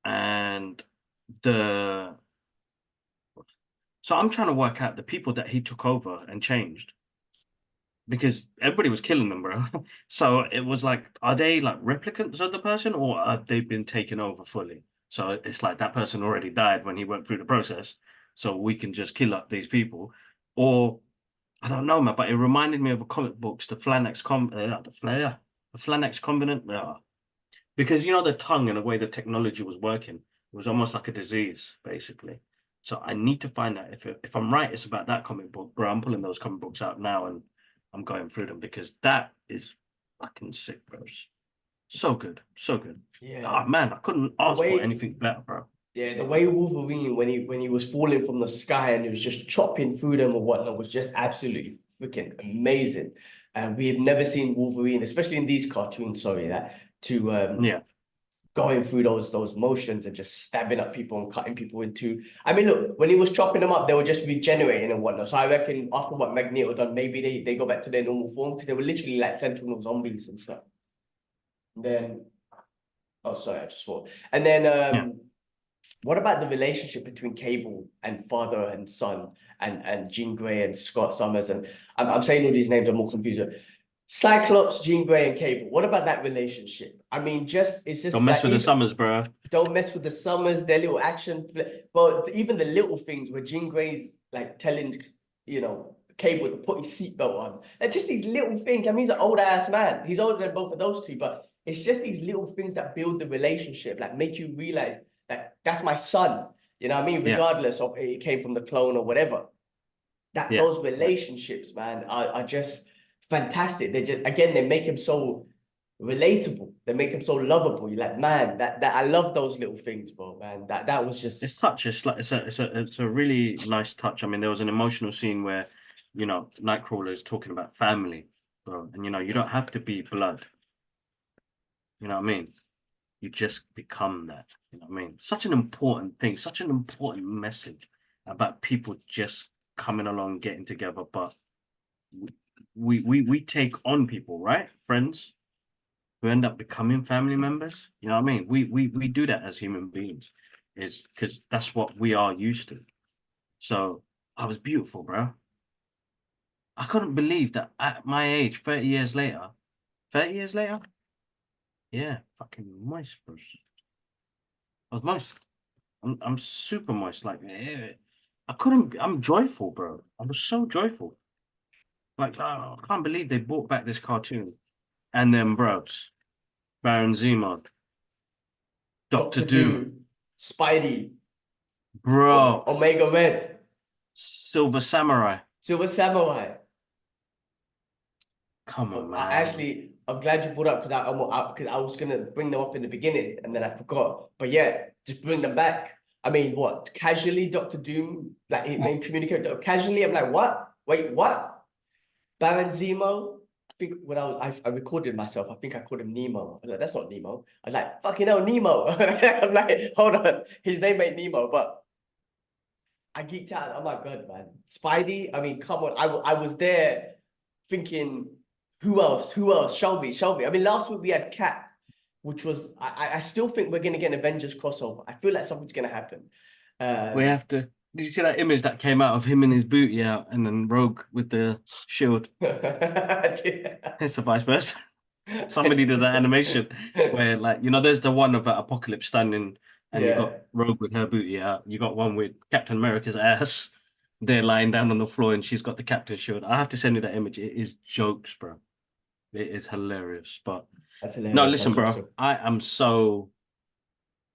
[SPEAKER 2] And the so I'm trying to work out the people that he took over and changed. because everybody was killing them, bro. So it was like, are they like replicants of the person, or have they been taken over fully? So it's like that person already died when he went through the process, so we can just kill up these people, or I don't know, man. But it reminded me of a comic books, the Flanax Covenant, because you know the tongue and the way the technology was working, it was almost like a disease, basically. So I need to find out if I'm right, it's about that comic book, bro. I'm pulling those comic books out now and I'm going through them because that is fucking sick, bro. So good, so good.
[SPEAKER 1] Yeah.
[SPEAKER 2] Oh man, I couldn't ask for
[SPEAKER 1] way
[SPEAKER 2] anything better, bro.
[SPEAKER 1] Yeah, the way Wolverine when he was falling from the sky and he was just chopping through them or whatnot was just absolutely freaking amazing. And we have never seen Wolverine, especially in these cartoons, sorry, that to
[SPEAKER 2] Yeah,
[SPEAKER 1] going through those motions and just stabbing up people and cutting people in two. I mean, look, when he was chopping them up, they were just regenerating and whatnot. So I reckon after what Magneto done, maybe they go back to their normal form because they were literally like Sentinel zombies and stuff. And then, oh, sorry, I just thought. And then
[SPEAKER 2] yeah.
[SPEAKER 1] what about the relationship between Cable and father and son and Jean Grey and Scott Summers? And I'm saying all these names, I'm more confused. Cyclops, Jean Grey, and Cable. What about that relationship? I mean, it's
[SPEAKER 2] Don't
[SPEAKER 1] just
[SPEAKER 2] mess
[SPEAKER 1] like
[SPEAKER 2] with the Summers, bro.
[SPEAKER 1] don't mess with the Summers, their little action. But even the little things where Jean Grey's like telling, Cable to put his seatbelt on. Like just these little things. I mean, he's an old ass man. He's older than both of those two, but it's just these little things that build the relationship, like make you realize that that's my son. You know what I mean?
[SPEAKER 2] Yeah,
[SPEAKER 1] Regardless of it came from the clone or whatever. That
[SPEAKER 2] yeah.
[SPEAKER 1] those relationships, man, are just fantastic. They make him so relatable. They make him so lovable. You're like, man, that I love those little things, bro, man. That was
[SPEAKER 2] It's
[SPEAKER 1] just
[SPEAKER 2] touch. It's like it's a really nice touch. I mean, there was an emotional scene where, Nightcrawler is talking about family, bro, and you don't have to be blood. You know what I mean? You just become that. You know what I mean? Such an important thing, such an important message about people just coming along, getting together. But we take on people, right? Friends who end up becoming family members. You know what I mean? We do that as human beings, is because that's what we are used to. So I was beautiful, bro. I couldn't believe that at my age, 30 years later, yeah, fucking moist, bro. I was moist. I'm super moist. Like, I couldn't. I'm joyful, bro. I was so joyful. Like, I can't believe they brought back this cartoon. And then, bros, Baron Zemo, Doctor
[SPEAKER 1] Doctor
[SPEAKER 2] Doom,
[SPEAKER 1] Doom, Spidey,
[SPEAKER 2] bro,
[SPEAKER 1] Omega Red,
[SPEAKER 2] Silver Samurai.
[SPEAKER 1] Silver Samurai.
[SPEAKER 2] Come on,
[SPEAKER 1] Oh,
[SPEAKER 2] man.
[SPEAKER 1] I'm glad you brought up because I was gonna bring them up in the beginning and then I forgot. But yeah, just bring them back. I mean, what casually, Doctor Doom, like he made communicate casually. I'm like, what? Wait, what? Baron Zemo. I think when I recorded myself, I think I called him Nemo. I was like, that's not Nemo. I was like, fucking hell, Nemo. I'm like, hold on, his name ain't Nemo, but I geeked out. Oh my god, man, Spidey. I mean, come on. I was there thinking, who else? Who else? Show me, show me. I mean, last week we had Cap, which was I still think we're gonna get an Avengers crossover. I feel like something's gonna happen.
[SPEAKER 2] We have to. Did you see that image that came out of him and his booty out, and then Rogue with the shield? It's the vice versa. Somebody did that animation where, like, there's the one of Apocalypse standing, and you got
[SPEAKER 1] Yeah,
[SPEAKER 2] Rogue with her booty out. You got one with Captain America's ass. They're lying down on the floor, and she's got the Captain shield. I have to send you that image. It is jokes, bro. It is hilarious. But
[SPEAKER 1] that's
[SPEAKER 2] no,
[SPEAKER 1] hilarious.
[SPEAKER 2] listen,
[SPEAKER 1] That's
[SPEAKER 2] bro.
[SPEAKER 1] awesome.
[SPEAKER 2] I am so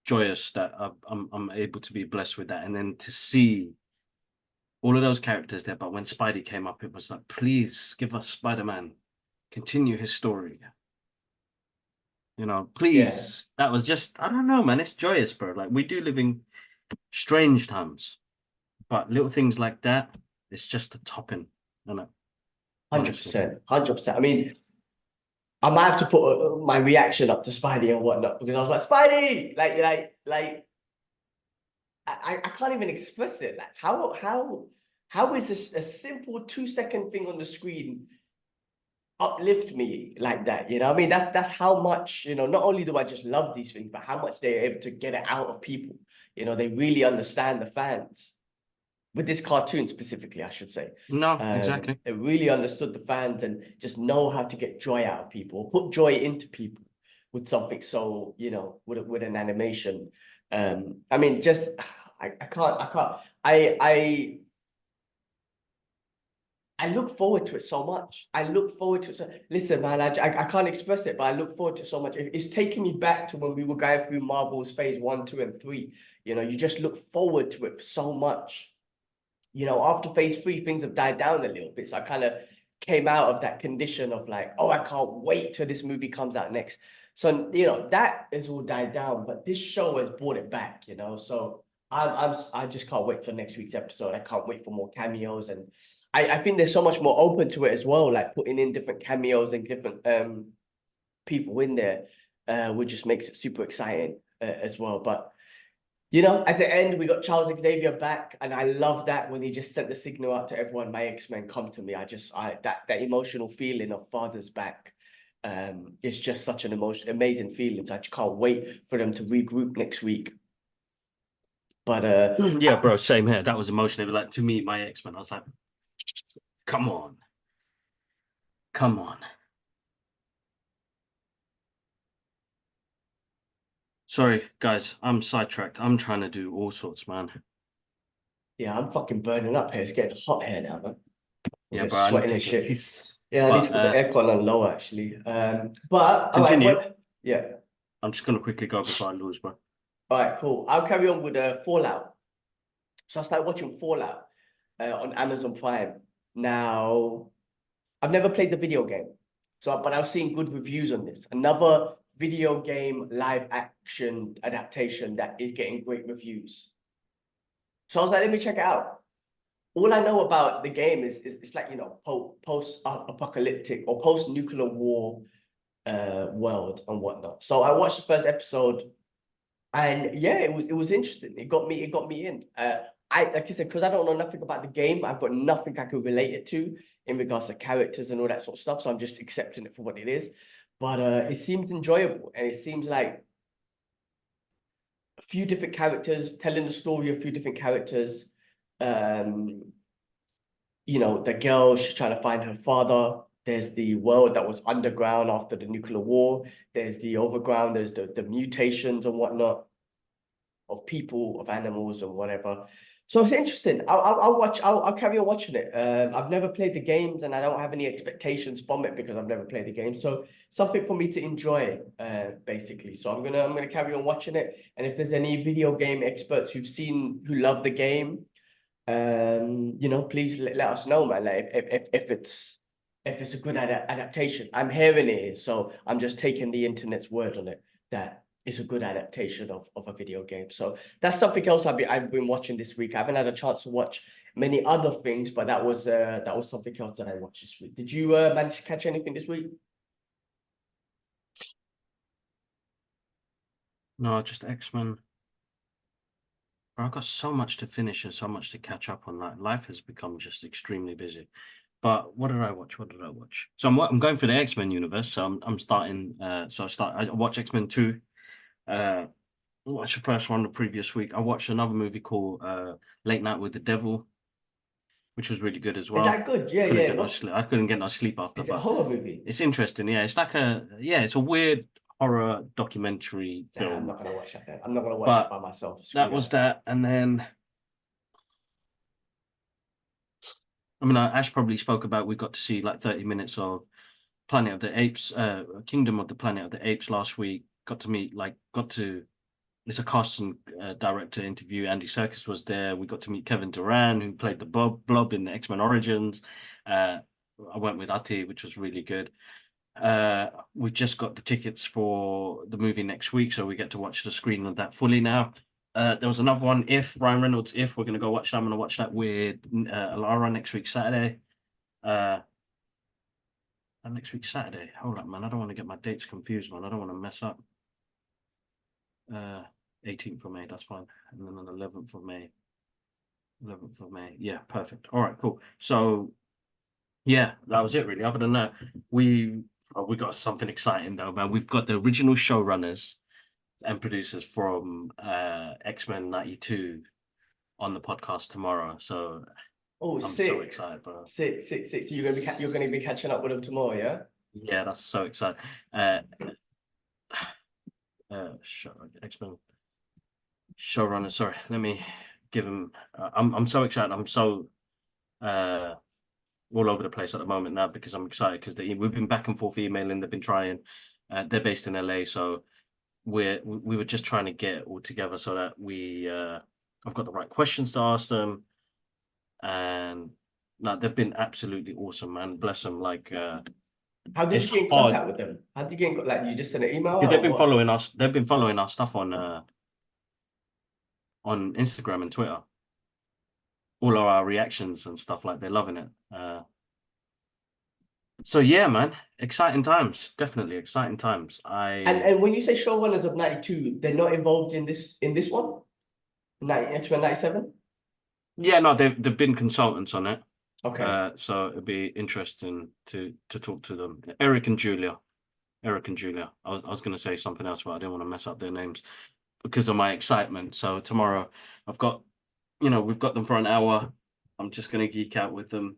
[SPEAKER 2] joyous that I'm able to be blessed with that, and then to see all of those characters there. But when Spidey came up, it was like, please give us Spider-Man, continue his story.
[SPEAKER 1] Yeah,
[SPEAKER 2] Please. That was just, I don't know, man. It's joyous, bro. Like, we do live in strange times, but little things like that, it's just a topping, you know, honestly.
[SPEAKER 1] 100%, 100%. I mean, I might have to put my reaction up to Spidey and whatnot because I was like, Spidey, like, I can't even express it. Like, how is this a simple 2-second thing on the screen uplift me like that? You know what I mean? That's how much, not only do I just love these things, but how much they're able to get it out of people. They really understand the fans. with this cartoon specifically, I should say.
[SPEAKER 2] No, exactly.
[SPEAKER 1] It really understood the fans and just know how to get joy out of people, put joy into people with something so, you know, with an animation. I mean, just I can't. I look forward to it so much. I look forward to it. So, listen, man, I can't express it, but I look forward to it so much. It's taking me back to when we were going through Marvel's phase 1, 2, and 3. You know, you just look forward to it so much. You know, after phase 3, things have died down a little bit. So I kind of came out of that condition of like, oh, I can't wait till this movie comes out next. So, you know, that is all died down, but this show has brought it back, you know. So I just can't wait for next week's episode. I can't wait for more cameos, and I think there's so much more open to it as well, like putting in different cameos and different people in there, which just makes it super exciting as well. But you know, at the end, we got Charles Xavier back, and I love that when he just sent the signal out to everyone, my X-Men come to me. That emotional feeling of father's back, it's just such an amazing feeling. So I just can't wait for them to regroup next week. But
[SPEAKER 2] Yeah, bro, same here. That was emotional. Like, to me, my X-Men, I was like, come on. Come on. Sorry, guys, I'm sidetracked. I'm trying to do all sorts, man.
[SPEAKER 1] yeah, I'm fucking burning up here. It's getting hot here now, man.
[SPEAKER 2] Yeah, bro, I need
[SPEAKER 1] Sweating
[SPEAKER 2] to
[SPEAKER 1] and
[SPEAKER 2] take a
[SPEAKER 1] shit.
[SPEAKER 2] piss.
[SPEAKER 1] Yeah, I need to put the aircon on low actually. But
[SPEAKER 2] Continue.
[SPEAKER 1] Yeah.
[SPEAKER 2] I'm just gonna quickly go before I lose, bro.
[SPEAKER 1] All right, cool. I'll carry on with Fallout. So I started watching Fallout on Amazon Prime. Now, I've never played the video game, but I was seeing good reviews on this. Another video game live action adaptation that is getting great reviews. So I was like, let me check it out. All I know about the game is it's like, you know, post apocalyptic or post nuclear war world and whatnot. So I watched the first episode, and yeah, it was interesting. It got me in. Like I said, because I don't know nothing about the game, I've got nothing I can relate it to in regards to characters and all that sort of stuff. So I'm just accepting it for what it is. But it seems enjoyable, and it seems like a few different characters telling the story of a few different characters. You know, the girl, she's trying to find her father. There's the world that was underground after the nuclear war. There's the overground. There's the mutations and whatnot of people, of animals, and whatever. So it's interesting. I'll watch. I'll carry on watching it. I've never played the games, and I don't have any expectations from it because I've never played the game. So something for me to enjoy, basically. So I'm gonna carry on watching it. And if there's any video game experts who love the game, you know, please let us know, man. Like if it's a good adaptation. I'm hearing it is, so I'm just taking the internet's word on it that it's a good adaptation of a video game. So that's something else I've been watching this week. I haven't had a chance to watch many other things, but that was something else that I watched this week. Did you manage to catch anything this week?
[SPEAKER 2] No, just X-Men. I've got so much to finish and so much to catch up on. That life has become just extremely busy. But what did I watch? So I'm going for the X-Men universe. So I'm starting. I watch X-Men 2. I watched the first one the previous week. I watched another movie called Late Night with the Devil, which was really good as well.
[SPEAKER 1] Is that good? Yeah,
[SPEAKER 2] Couldn't
[SPEAKER 1] yeah.
[SPEAKER 2] get no sleep. I couldn't get no sleep after.
[SPEAKER 1] Is it a horror movie?
[SPEAKER 2] It's interesting. Yeah, it's like it's a weird horror documentary film.
[SPEAKER 1] I'm not gonna watch that then. I'm not gonna watch it by myself.
[SPEAKER 2] That was that, and then I mean, Ash probably spoke about we got to see like 30 minutes of Planet of the Apes, Kingdom of the Planet of the Apes last week. It's a cast and director interview. Andy Serkis was there. We got to meet Kevin Durant, who played the Blob in the X-Men Origins. I went with Ati, which was really good. We've just got the tickets for the movie next week, so we get to watch the screen of that fully now. There was another one, Ryan Reynolds, we're going to go watch that. I'm going to watch that with Lara next week, Saturday. Next week, Saturday. Hold up, man. I don't want to get my dates confused, man. I don't want to mess up. 18th of May, that's fine. And then on the 11th of May. 11th of May. Yeah, perfect. All right, cool. So, yeah, that was it, really. Other than that, we got something exciting, though, man. We've got the original showrunners and producers from X-Men 92 on the podcast tomorrow. So
[SPEAKER 1] Oh,
[SPEAKER 2] I'm so
[SPEAKER 1] sick.
[SPEAKER 2] excited, bro.
[SPEAKER 1] Sick. So you're gonna be catching up with him tomorrow, yeah?
[SPEAKER 2] Yeah, that's so exciting. X-Men showrunner. Sorry, let me give him. I'm so excited. I'm so all over the place at the moment now because I'm excited because we've been back and forth emailing. They've been trying. They're based in LA, so we were just trying to get it all together so that I've got the right questions to ask them, and no, they've been absolutely awesome, man. Bless them. Like
[SPEAKER 1] How did you
[SPEAKER 2] it's
[SPEAKER 1] get in
[SPEAKER 2] hard
[SPEAKER 1] contact with them? How did you get in, like you just sent an email
[SPEAKER 2] because
[SPEAKER 1] out
[SPEAKER 2] they've
[SPEAKER 1] or
[SPEAKER 2] been
[SPEAKER 1] what?
[SPEAKER 2] following us. They've been following our stuff on Instagram and Twitter. All of our reactions and stuff, like they're loving it. So yeah, man, exciting times. Definitely exciting times.
[SPEAKER 1] And when you say showrunners of 92, they're not involved in this one? 97?
[SPEAKER 2] Yeah, no, they've been consultants on it.
[SPEAKER 1] Okay.
[SPEAKER 2] So it'd be interesting to talk to them. Eric and Julia. Eric and Julia. I was going to say something else, but I didn't want to mess up their names because of my excitement. So tomorrow, we've got them for an hour. I'm just going to geek out with them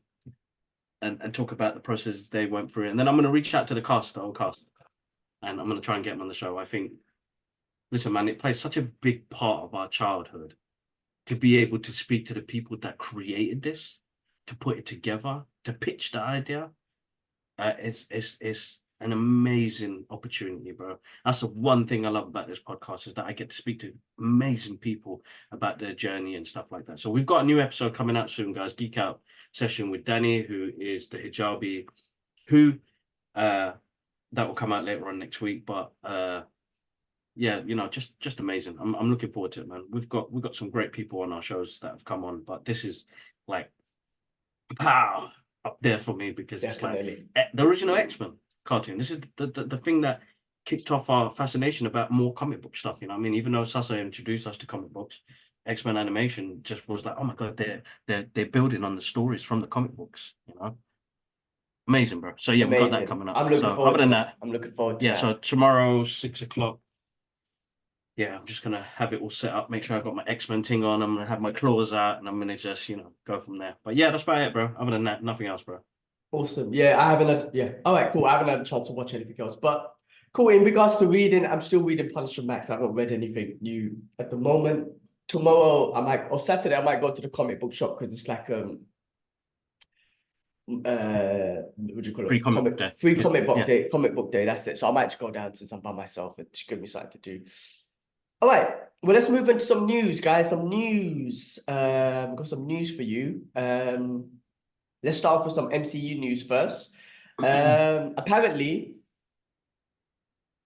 [SPEAKER 2] and talk about the processes they went through, and then I'm going to reach out to the whole cast, and I'm going to try and get them on the show. I think, listen, man, it plays such a big part of our childhood to be able to speak to the people that created this, to put it together, to pitch the idea. It's an amazing opportunity, bro. That's the one thing I love about this podcast is that I get to speak to amazing people about their journey and stuff like that. So we've got a new episode coming out soon, guys. Geek Out Session with Danny, who is the hijabi, who that will come out later on next week. But yeah, just amazing. I'm looking forward to it, man. We've got some great people on our shows that have come on, but this is like pow up there for me because
[SPEAKER 1] Definitely.
[SPEAKER 2] it's like the original X-Men cartoon. This is the thing that kicked off our fascination about more comic book stuff. I mean, even though Sasa introduced us to comic books, X-Men animation just was like, oh my god, they're building on the stories from the comic books. Amazing, bro. So yeah, we've got that
[SPEAKER 1] Amazing.
[SPEAKER 2] coming up.
[SPEAKER 1] I'm looking
[SPEAKER 2] So
[SPEAKER 1] forward
[SPEAKER 2] other
[SPEAKER 1] to
[SPEAKER 2] than
[SPEAKER 1] that.
[SPEAKER 2] that,
[SPEAKER 1] I'm looking forward to
[SPEAKER 2] yeah.
[SPEAKER 1] that.
[SPEAKER 2] So tomorrow, 6 o'clock. Yeah, I'm just gonna have it all set up, make sure I've got my X-Men thing on. I'm gonna have my claws out, and I'm gonna just go from there. But yeah, that's about it, bro. Other than that, nothing else, bro.
[SPEAKER 1] Awesome. Yeah, I haven't had, yeah. All right, cool. I haven't had a chance to watch anything else. But cool. In regards to reading, I'm still reading Punisher Max. I haven't read anything new at the moment. Tomorrow, or Saturday, I might go to the comic book shop because it's like what do you call
[SPEAKER 2] Free
[SPEAKER 1] it?
[SPEAKER 2] comic book day.
[SPEAKER 1] Free
[SPEAKER 2] Yeah,
[SPEAKER 1] comic book
[SPEAKER 2] yeah.
[SPEAKER 1] day, that's it. So I might just go down since I'm by myself and just give me something to do. All right. Well, let's move into some news, guys. Some news. I've got some news for you. Let's start off with some MCU news first. Apparently,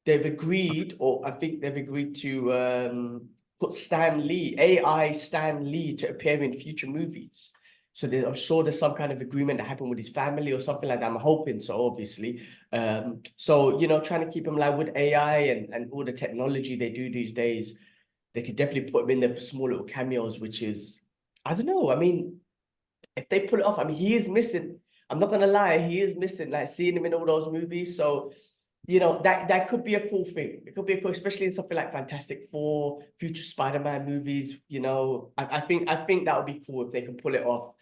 [SPEAKER 1] they've agreed, or I think they've agreed to put AI Stan Lee, to appear in future movies. So I'm sure there's some kind of agreement that happened with his family or something like that. I'm hoping so, obviously. So, trying to keep him like with AI and all the technology they do these days, they could definitely put him in there for small little cameos, which is, I don't know. I mean, if they pull it off, I mean, he is missing. I'm not gonna lie, he is missing, like seeing him in all those movies. So, that could be a cool thing. It could be a cool, especially in something like Fantastic Four, future Spider-Man movies. I think that would be cool if they can pull it off.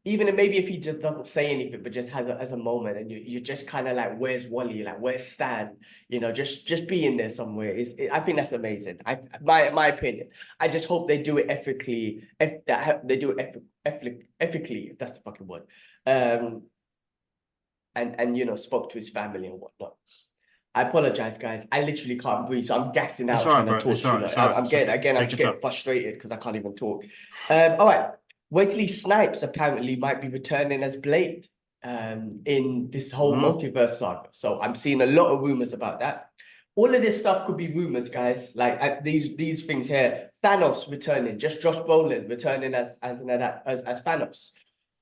[SPEAKER 1] Even maybe if he just doesn't say anything, but just has a moment, and you're just kind of like, where's Wally? Like, where's Stan? Just be in there somewhere. I think that's amazing. My opinion. I just hope they do it ethically. They do it ethically, if that's the fucking word. And spoke to his family and whatnot. I apologize, guys. I literally can't breathe, so I'm gassing
[SPEAKER 2] It's
[SPEAKER 1] out
[SPEAKER 2] all right,
[SPEAKER 1] trying to
[SPEAKER 2] bro.
[SPEAKER 1] talk
[SPEAKER 2] It's
[SPEAKER 1] to
[SPEAKER 2] all
[SPEAKER 1] you.
[SPEAKER 2] right. It's all right.
[SPEAKER 1] I'm
[SPEAKER 2] It's
[SPEAKER 1] getting
[SPEAKER 2] okay.
[SPEAKER 1] again. I'm
[SPEAKER 2] Take
[SPEAKER 1] just
[SPEAKER 2] your
[SPEAKER 1] getting
[SPEAKER 2] time.
[SPEAKER 1] frustrated because I can't even talk. All right. Wesley Snipes apparently might be returning as Blade in this whole multiverse saga. So I'm seeing a lot of rumors about that. All of this stuff could be rumors, guys. Like these things here. Thanos returning, just Josh Brolin returning as Thanos.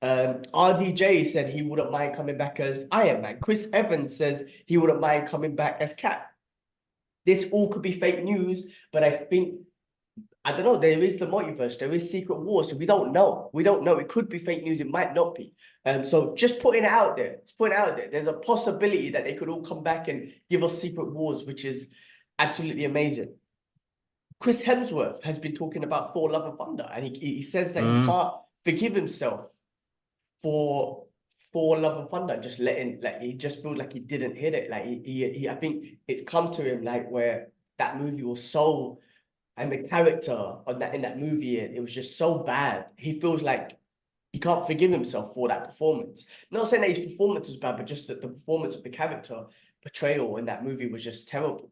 [SPEAKER 1] RDJ said he wouldn't mind coming back as Iron Man. Chris Evans says he wouldn't mind coming back as Cap. This all could be fake news, but I don't know. There is the multiverse. There is Secret Wars. So we don't know. We don't know. It could be fake news. It might not be. So just putting it out there. Just putting it out there. There's a possibility that they could all come back and give us Secret Wars, which is absolutely amazing. Chris Hemsworth has been talking about Thor: Love and Thunder, and he says that he
[SPEAKER 2] Mm.
[SPEAKER 1] can't forgive himself for Love and Thunder, just letting, like, he just feels like he didn't hit it. Like he I think it's come to him like where that movie was so, and the character on that in that movie, it was just so bad. He feels like he can't forgive himself for that performance. Not saying that his performance was bad, but just that the performance of the character portrayal in that movie was just terrible.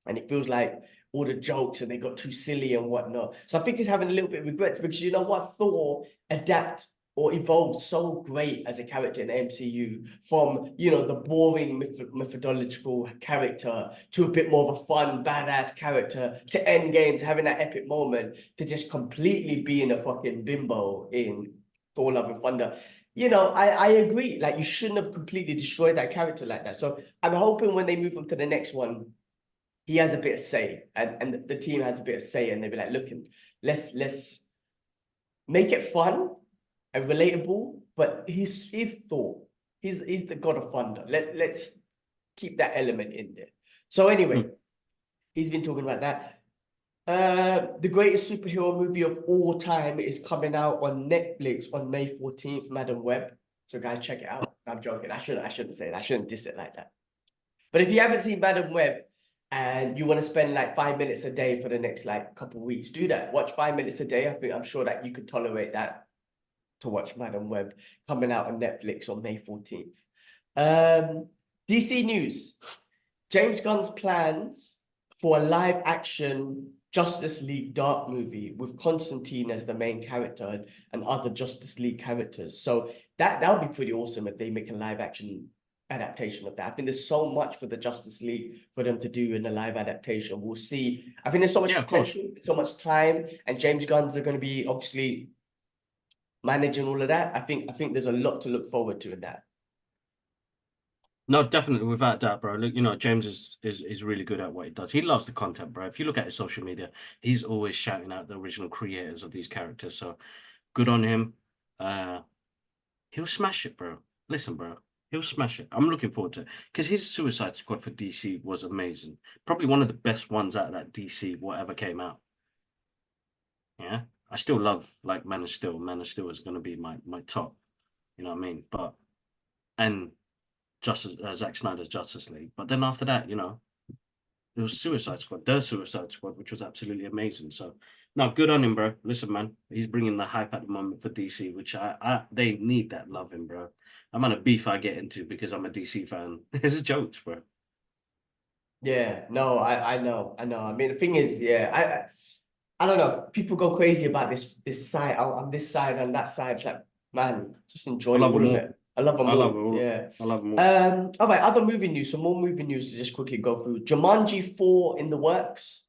[SPEAKER 1] And it feels like all the jokes and they got too silly and whatnot. So I think he's having a little bit of regrets because you know what, Thor adapt or evolved so great as a character in the MCU from, you know, the boring methodological character to a bit more of a fun, badass character to Endgame, to having that epic moment, to just completely being a fucking bimbo in Thor: Love and Thunder. You know, I agree. Like, you shouldn't have completely destroyed that character like that. So I'm hoping when they move on to the next one, he has a bit of say, and the team has a bit of say, and they'll be like, look, let's make it fun and relatable. But he's Thor. He's the god of thunder. Let's keep that element in there. So anyway, he's been talking about that. The greatest superhero movie of all time is coming out on Netflix on May 14th, Madam Web. So guys, check it out. I'm joking. I shouldn't say it. I shouldn't diss it like that. But if you haven't seen Madam Web and you want to spend like 5 minutes a day for the next like couple of weeks, do that. Watch 5 minutes a day. I'm sure that you could tolerate that, to watch Madam Web, coming out on Netflix on May 14th. DC News. James Gunn's plans for a live action Justice League Dark movie with Constantine as the main character and other Justice League characters. So that would be pretty awesome if they make a live action adaptation of that. I think there's so much for the Justice League for them to do in a live adaptation. We'll see. I think there's so much potential, so much time, and James Gunn's are going to be obviously managing all of that. I think there's a lot to look forward to in that.
[SPEAKER 2] No, definitely, without doubt, bro. Look, you know, James is really good at what he does. He loves the content, bro. If you look at his social media, he's always shouting out the original creators of these characters. So good on him. He'll smash it, bro. Listen, bro. He'll smash it. I'm looking forward to it. Because his Suicide Squad for DC was amazing. Probably one of the best ones out of that DC, whatever came out. Yeah. I still love like Man of Steel. Man of Steel is gonna be my top. You know what I mean? But and Zack Snyder's Justice League. But then after that, you know, there was Suicide Squad, the Suicide Squad, which was absolutely amazing. So, no, good on him, bro. Listen, man, he's bringing the hype at the moment for DC, which they need that loving, bro. I'm on a beef I get into because I'm a DC fan. It's jokes, bro.
[SPEAKER 1] Yeah, no, I know. I mean, the thing is, yeah, I don't know. People go crazy about this side. I'm this side and that side. It's like, man, just
[SPEAKER 2] I
[SPEAKER 1] enjoy
[SPEAKER 2] love
[SPEAKER 1] all
[SPEAKER 2] them
[SPEAKER 1] of
[SPEAKER 2] all.
[SPEAKER 1] it. I love them
[SPEAKER 2] I love
[SPEAKER 1] all.
[SPEAKER 2] them all.
[SPEAKER 1] Yeah.
[SPEAKER 2] I love them all.
[SPEAKER 1] All right, other movie news. Some more movie news to just quickly go through. Jumanji 4 in the works.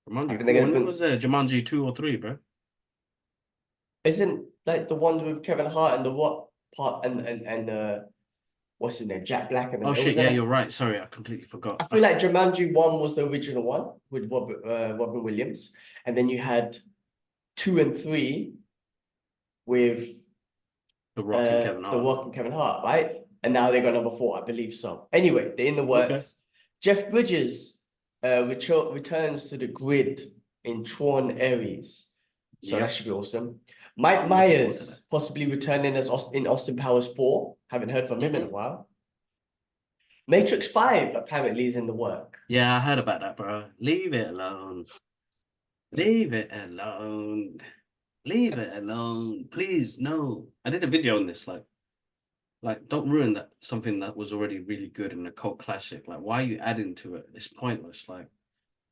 [SPEAKER 1] I
[SPEAKER 2] Jumanji
[SPEAKER 1] think they're
[SPEAKER 2] 4.
[SPEAKER 1] gonna
[SPEAKER 2] When
[SPEAKER 1] bring.
[SPEAKER 2] was there? Jumanji 2 or 3, bro?
[SPEAKER 1] Isn't like the ones with Kevin Hart and the what part and what's his name, Jack Black, and
[SPEAKER 2] Oh
[SPEAKER 1] it was
[SPEAKER 2] shit, yeah,
[SPEAKER 1] like,
[SPEAKER 2] you're right. Sorry, I completely
[SPEAKER 1] I
[SPEAKER 2] forgot.
[SPEAKER 1] feel like Jumanji 1 was the original one with Robin Williams, and then you had 2 and 3 with
[SPEAKER 2] The Rock and Kevin
[SPEAKER 1] The
[SPEAKER 2] Hart.
[SPEAKER 1] Rock and Kevin Hart, right? And now they got number 4, I believe so. Anyway, they're in the
[SPEAKER 2] Okay.
[SPEAKER 1] works. Jeff Bridges returns to the grid in Tron Ares. So that
[SPEAKER 2] Yep.
[SPEAKER 1] should be awesome. Mike
[SPEAKER 2] I'm looking forward to that.
[SPEAKER 1] Myers possibly returning as in Austin Powers 4. Haven't heard from him in a while. Matrix 5 apparently is in the work.
[SPEAKER 2] Yeah, I heard about that, bro. Leave it alone. Leave it alone. Leave it alone. Please, no. I did a video on this, like don't ruin that something that was already really good and a cult classic. Like, why are you adding to it? It's pointless.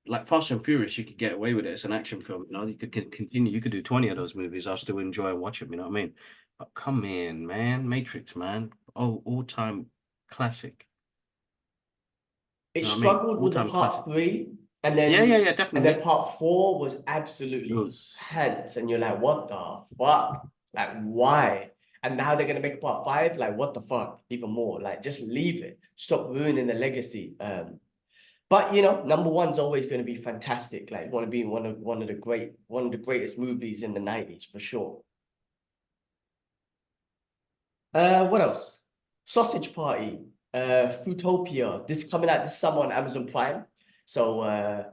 [SPEAKER 2] Like Fast and Furious, you could get away with it. It's an action film, you know. You could continue. You could do 20 of those movies. I'll still enjoy and watch them. You know what I mean? But come in, man. Matrix, man. Oh, all-time classic.
[SPEAKER 1] It
[SPEAKER 2] You know what I mean?
[SPEAKER 1] struggled with the
[SPEAKER 2] All-time classic.
[SPEAKER 1] part 3, and
[SPEAKER 2] Yeah,
[SPEAKER 1] then
[SPEAKER 2] definitely.
[SPEAKER 1] part 4 was absolutely pants, and you're like, what the fuck? Like, why? And now they're gonna make part 5. Like, what the fuck? Even more. Like, just leave it. Stop ruining the legacy. But you know, number 1's always going to be fantastic. Like, want to be one of the greatest movies in the 90s for sure. What else? Sausage Party, Foodtopia. This is coming out this summer on Amazon Prime. So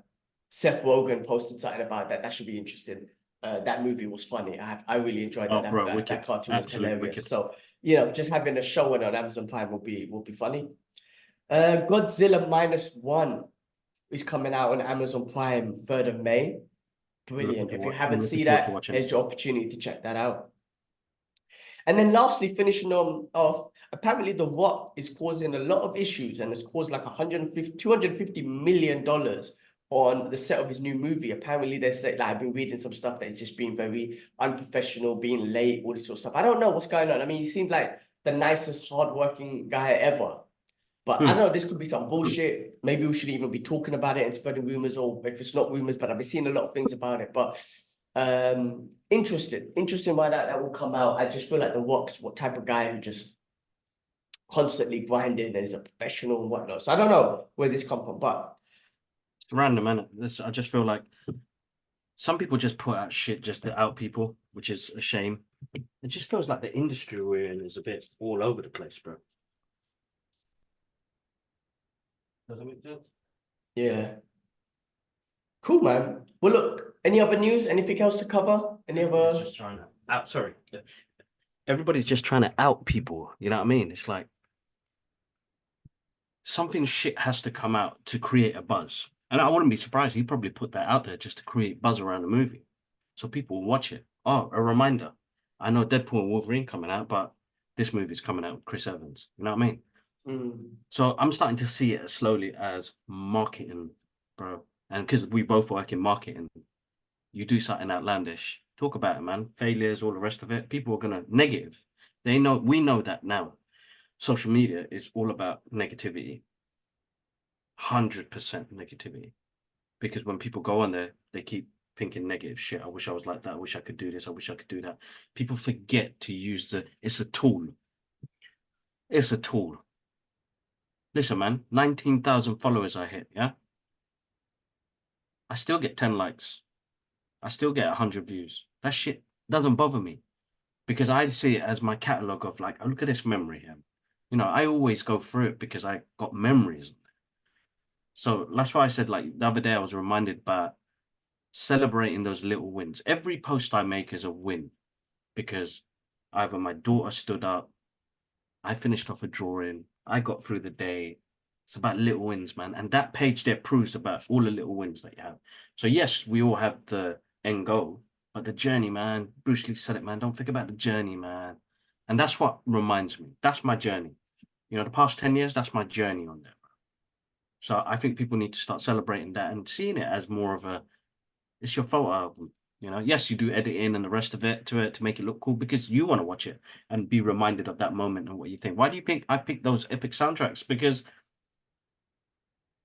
[SPEAKER 1] Seth Rogen posted something about that. That should be interesting. That movie was funny. I really enjoyed that.
[SPEAKER 2] Oh, bro,
[SPEAKER 1] That
[SPEAKER 2] wicked.
[SPEAKER 1] cartoon was
[SPEAKER 2] Absolute
[SPEAKER 1] hilarious.
[SPEAKER 2] wicked.
[SPEAKER 1] So, you know, just having a show on Amazon Prime will be funny. Godzilla Minus One is coming out on Amazon Prime 3rd of May. Brilliant. If you haven't
[SPEAKER 2] Looking
[SPEAKER 1] seen
[SPEAKER 2] forward to
[SPEAKER 1] that,
[SPEAKER 2] watching
[SPEAKER 1] there's
[SPEAKER 2] it.
[SPEAKER 1] your opportunity to check that out. And then lastly, finishing on off, apparently The Rock is causing a lot of issues and has caused like $250 million on the set of his new movie. Apparently they say, like, I've been reading some stuff that he's just being very unprofessional, being late, all this sort of stuff. I don't know what's going on. I mean, he seems like the nicest, hardworking guy ever. But I don't know, this could be some bullshit. Maybe we shouldn't even be talking about it and spreading rumors, or if it's not rumors, but I've been seeing a lot of things about it. But interesting why that will come out. I just feel like The Rock's what type of guy who just constantly grinding and is a professional and whatnot. So I don't know where this come from, but
[SPEAKER 2] It's random, man. I just feel like some people just put out shit just to out people, which is a shame. It just feels like the industry we're in is a bit all over the place, bro. Does that make sense?
[SPEAKER 1] yeah. Cool, man. Well, look, any other news? Anything else to cover? Any
[SPEAKER 2] Everybody's
[SPEAKER 1] other?
[SPEAKER 2] just trying to out. Sorry, everybody's just trying to out people. You know what I mean? It's like something shit has to come out to create a buzz, and I wouldn't be surprised. He probably put that out there just to create buzz around the movie, so people will watch it. Oh, a reminder. I know Deadpool and Wolverine coming out, but this movie's coming out with Chris Evans. You know what I mean? So I'm starting to see it slowly as marketing, bro. And because we both work in marketing, you do something outlandish, talk about it, man. Failures, all the rest of it. People are gonna negative. We know that now. Social media is all about negativity. 100% negativity. Because when people go on there, they keep thinking negative shit. I wish I was like that. I wish I could do this. I wish I could do that. People forget to use it's a tool. It's a tool. Listen, man, 19,000 followers I hit, yeah? I still get 10 likes. I still get 100 views. That shit doesn't bother me because I see it as my catalog of like, oh, look at this memory here. You know, I always go through it because I got memories. So that's why I said, like, the other day I was reminded by celebrating those little wins. Every post I make is a win because either my daughter stood up, I finished off a drawing, I got through the day. It's about little wins, man. And that page there proves about all the little wins that you have. So yes, we all have the end goal, but the journey, man. Bruce Lee said it, man. Don't think about the journey, man. And that's what reminds me. That's my journey. You know, the past 10 years, that's my journey on there. So I think people need to start celebrating that and seeing it as more of it's your photo album. You know, yes, you do editing and the rest of it to make it look cool because you want to watch it and be reminded of that moment and what you think. Why do you think I picked those epic soundtracks? Because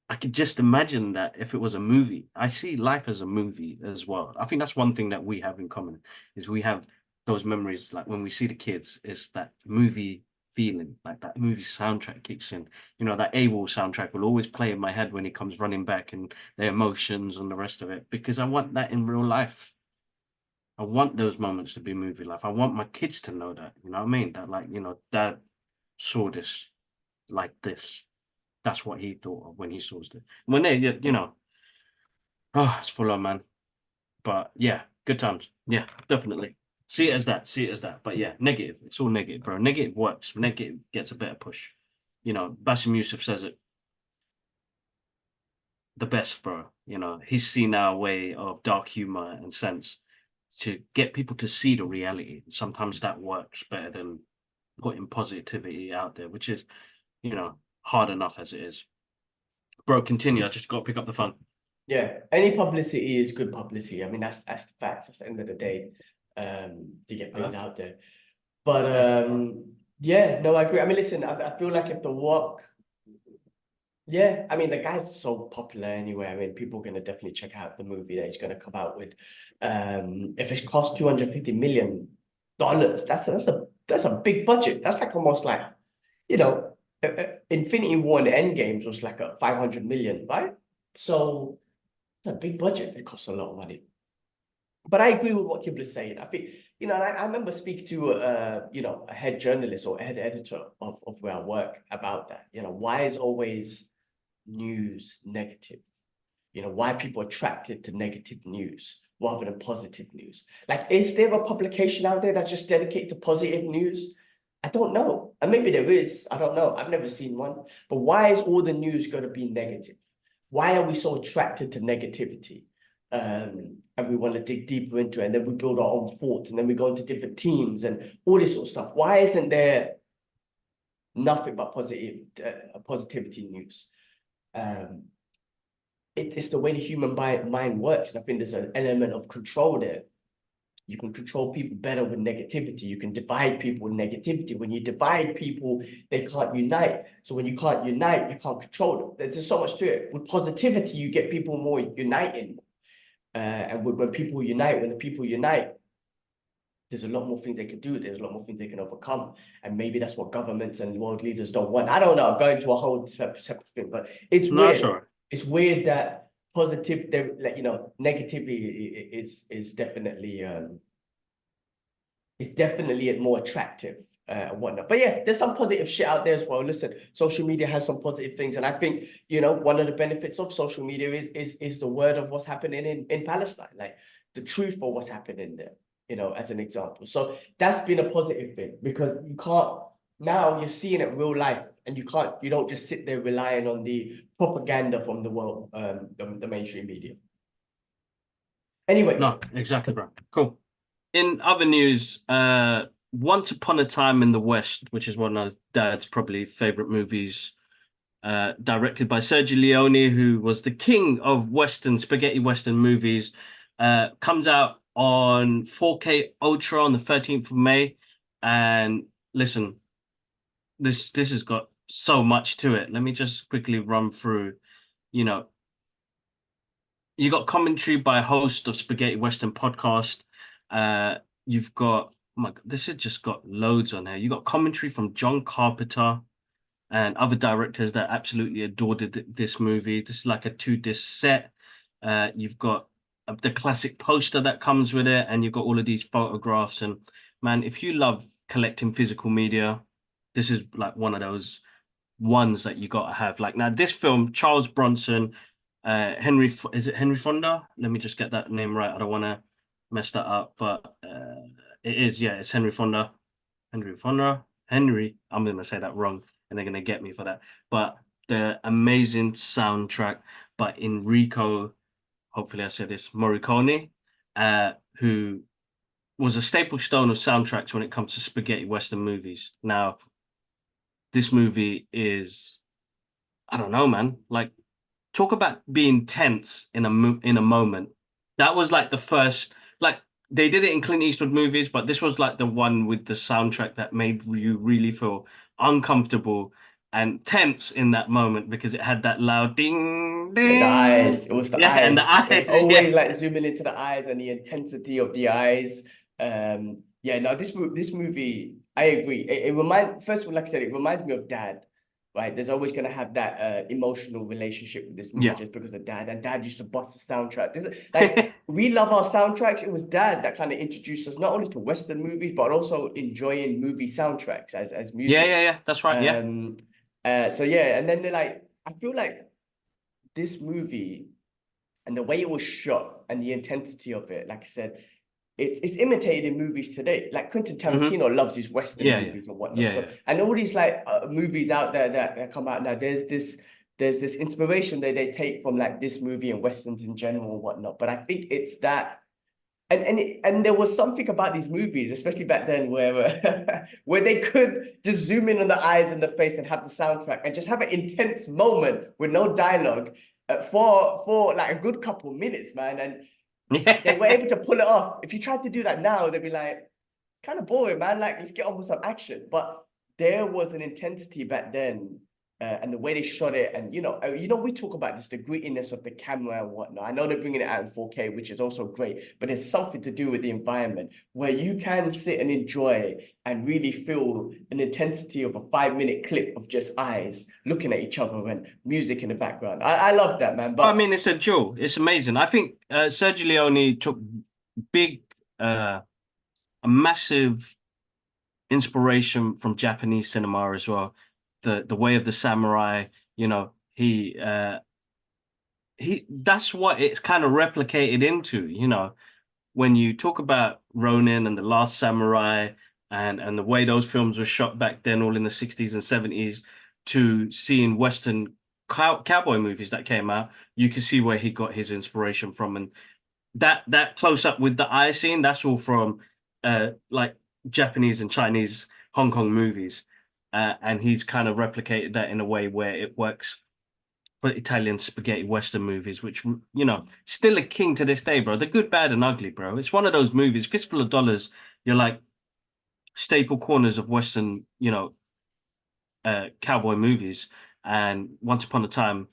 [SPEAKER 2] I could just imagine that if it was a movie, I see life as a movie as well. I think that's one thing that we have in common is we have those memories. Like when we see the kids, it's that movie feeling, like that movie soundtrack kicks in. You know, that AWOL soundtrack will always play in my head when he comes running back and the emotions and the rest of it, because I want that in real life. I want those moments to be movie life. I want my kids to know that, you know what I mean? That like, you know, dad saw this like this. That's what he thought of when he saw it. When they, you know, oh, it's full on, man. But yeah, good times. Yeah, definitely. See it as that. See it as that. But yeah, negative. It's all negative, bro. Negative works. Negative gets a better push. You know, Bassem Youssef says it the best, bro. You know, he's seen our way of dark humor and sense to get people to see the reality. Sometimes that works better than putting positivity out there, which is, you know, hard enough as it is. Bro, continue. I just got to pick up the phone.
[SPEAKER 1] Yeah, any publicity is good publicity. I mean, that's the facts. That's the end of the day, to get things out there. But yeah, no, I agree. I mean, listen, I feel like if The Rock, yeah, I mean, the guy's so popular anyway. I mean, people are gonna definitely check out the movie that he's gonna come out with. If it's cost $250 million, that's a big budget. That's like almost like, you know, Infinity War and Endgames was like a 500 million, right? So it's a big budget. It costs a lot of money. But I agree with what Kibla's saying. I think, you know, and I remember speaking to you know, a head journalist or a head editor of where I work about that. You know, why is always news negative? why people are attracted to negative news rather than positive news. Like, is there a publication out there that's just dedicated to positive news? I don't know. And maybe there is. I don't know. I've never seen one. But why is all the news going to be negative? Why are we so attracted to negativity? And we want to dig deeper into it, and then we build our own thoughts, and then we go into different teams and all this sort of stuff. Why isn't there nothing but positivity news? It's the way the human mind works. And I think there's an element of control there. You can control people better with negativity. You can divide people with negativity. When you divide people, they can't unite. So when you can't unite, you can't control them. There's so much to it. With positivity, you get people more uniting. And when people unite, there's a lot more things they could do. There's a lot more things they can overcome. And maybe that's what governments and world leaders don't want. I don't know. I'm going to a whole separate thing, but it's
[SPEAKER 2] No,
[SPEAKER 1] weird.
[SPEAKER 2] sure.
[SPEAKER 1] It's weird that negativity is definitely more attractive and whatnot. But yeah, there's some positive shit out there as well. Listen, social media has some positive things, and I think one of the benefits of social media is the word of what's happening in Palestine, like the truth of what's happening there. As an example. So that's been a positive thing, because you can't, now you're seeing it real life, and you don't just sit there relying on the propaganda from the world, the mainstream media. Anyway.
[SPEAKER 2] No, exactly, bro. Cool. In other news, Once Upon a Time in the West, which is one of Dad's probably favorite movies, directed by Sergio Leone, who was the king of spaghetti Western movies, comes out on 4K Ultra on the 13th of May. And listen, this has got so much to it. Let me just quickly run through. You got commentary by a host of Spaghetti Western podcast. You've got, this has just got loads on here. You got commentary from John Carpenter and other directors that absolutely adored this movie. This is like a 2-disc set. You've got the classic poster that comes with it, and you've got all of these photographs. And man, if you love collecting physical media, this is like one of those ones that you got to have. Like, now this film, Charles Bronson, is it Henry Fonda? Let me just get that name right. I don't want to mess that up, but it is, yeah, it's Henry Fonda. I'm going to say that wrong, and they're going to get me for that. But the amazing soundtrack by Enrico, hopefully I said this, Morricone, who was a staple stone of soundtracks when it comes to spaghetti Western movies. Now, this movie is, I don't know, man. Like, talk about being tense in a moment. That was like the first, like, they did it in Clint Eastwood movies, but this was like the one with the soundtrack that made you really feel uncomfortable and tense in that moment, because it had that loud ding, ding.
[SPEAKER 1] The eyes. It was the eyes.
[SPEAKER 2] And the eyes.
[SPEAKER 1] It's always like zooming into the eyes and the intensity of the eyes. Yeah, no, this movie, I agree. First of all, like I said, it reminds me of Dad. Right, there's always going to have that emotional relationship with this movie, just because of Dad. And Dad used to bust the soundtrack. Like, we love our soundtracks. It was Dad that kind of introduced us not only to Western movies, but also enjoying movie soundtracks as music.
[SPEAKER 2] Yeah, that's right.
[SPEAKER 1] So yeah, and then I feel like this movie and the way it was shot and the intensity of it, like I said, it's imitated in movies today. Like Quentin Tarantino loves his Western movies and whatnot. And all these movies out there that come out now, there's this inspiration that they take from like this movie and Westerns in general and whatnot. But I think it's that, and there was something about these movies, especially back then, where where they could just zoom in on the eyes and the face and have the soundtrack and just have an intense moment with no dialogue for like a good couple minutes, man. And they were able to pull it off. If you tried to do that now, they'd be like, kind of boring, man. Like, let's get on with some action. But there was an intensity back then, and the way they shot it, and we talk about this, the grittiness of the camera and whatnot. I know they're bringing it out in 4K, which is also great, but there's something to do with the environment where you can sit and enjoy and really feel an intensity of a 5-minute clip of just eyes looking at each other and music in the background. I love that, man. But
[SPEAKER 2] I mean, it's a jewel. It's amazing. I think Sergio Leone took a massive inspiration from Japanese cinema as well. The way of the samurai, he that's what it's kind of replicated into, when you talk about Ronin and The Last Samurai and the way those films were shot back then, all in the 60s and 70s, to seeing Western cowboy movies that came out, you can see where he got his inspiration from. And that close up with the eye scene, that's all from like Japanese and Chinese Hong Kong movies. And he's kind of replicated that in a way where it works for Italian spaghetti Western movies, which, still a king to this day, bro. The Good, Bad, and Ugly, bro. It's one of those movies, Fistful of Dollars, you're like staple corners of Western, cowboy movies. And Once Upon a Time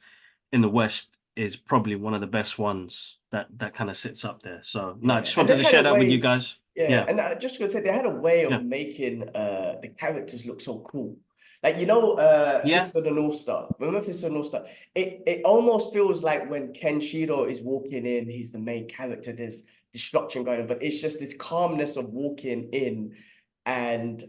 [SPEAKER 2] in the West is probably one of the best ones that kind of sits up there. So, no, I just
[SPEAKER 1] And they
[SPEAKER 2] wanted to
[SPEAKER 1] had
[SPEAKER 2] share
[SPEAKER 1] a
[SPEAKER 2] that with you
[SPEAKER 1] way,
[SPEAKER 2] guys.
[SPEAKER 1] yeah, and I just gonna say they had a way
[SPEAKER 2] Yeah.
[SPEAKER 1] of making the characters look so cool. Like
[SPEAKER 2] Yeah.
[SPEAKER 1] Fist of the North Star. Remember Fist of the North Star? It almost feels like when Ken Shido is walking in, he's the main character. There's destruction going on, but it's just this calmness of walking in and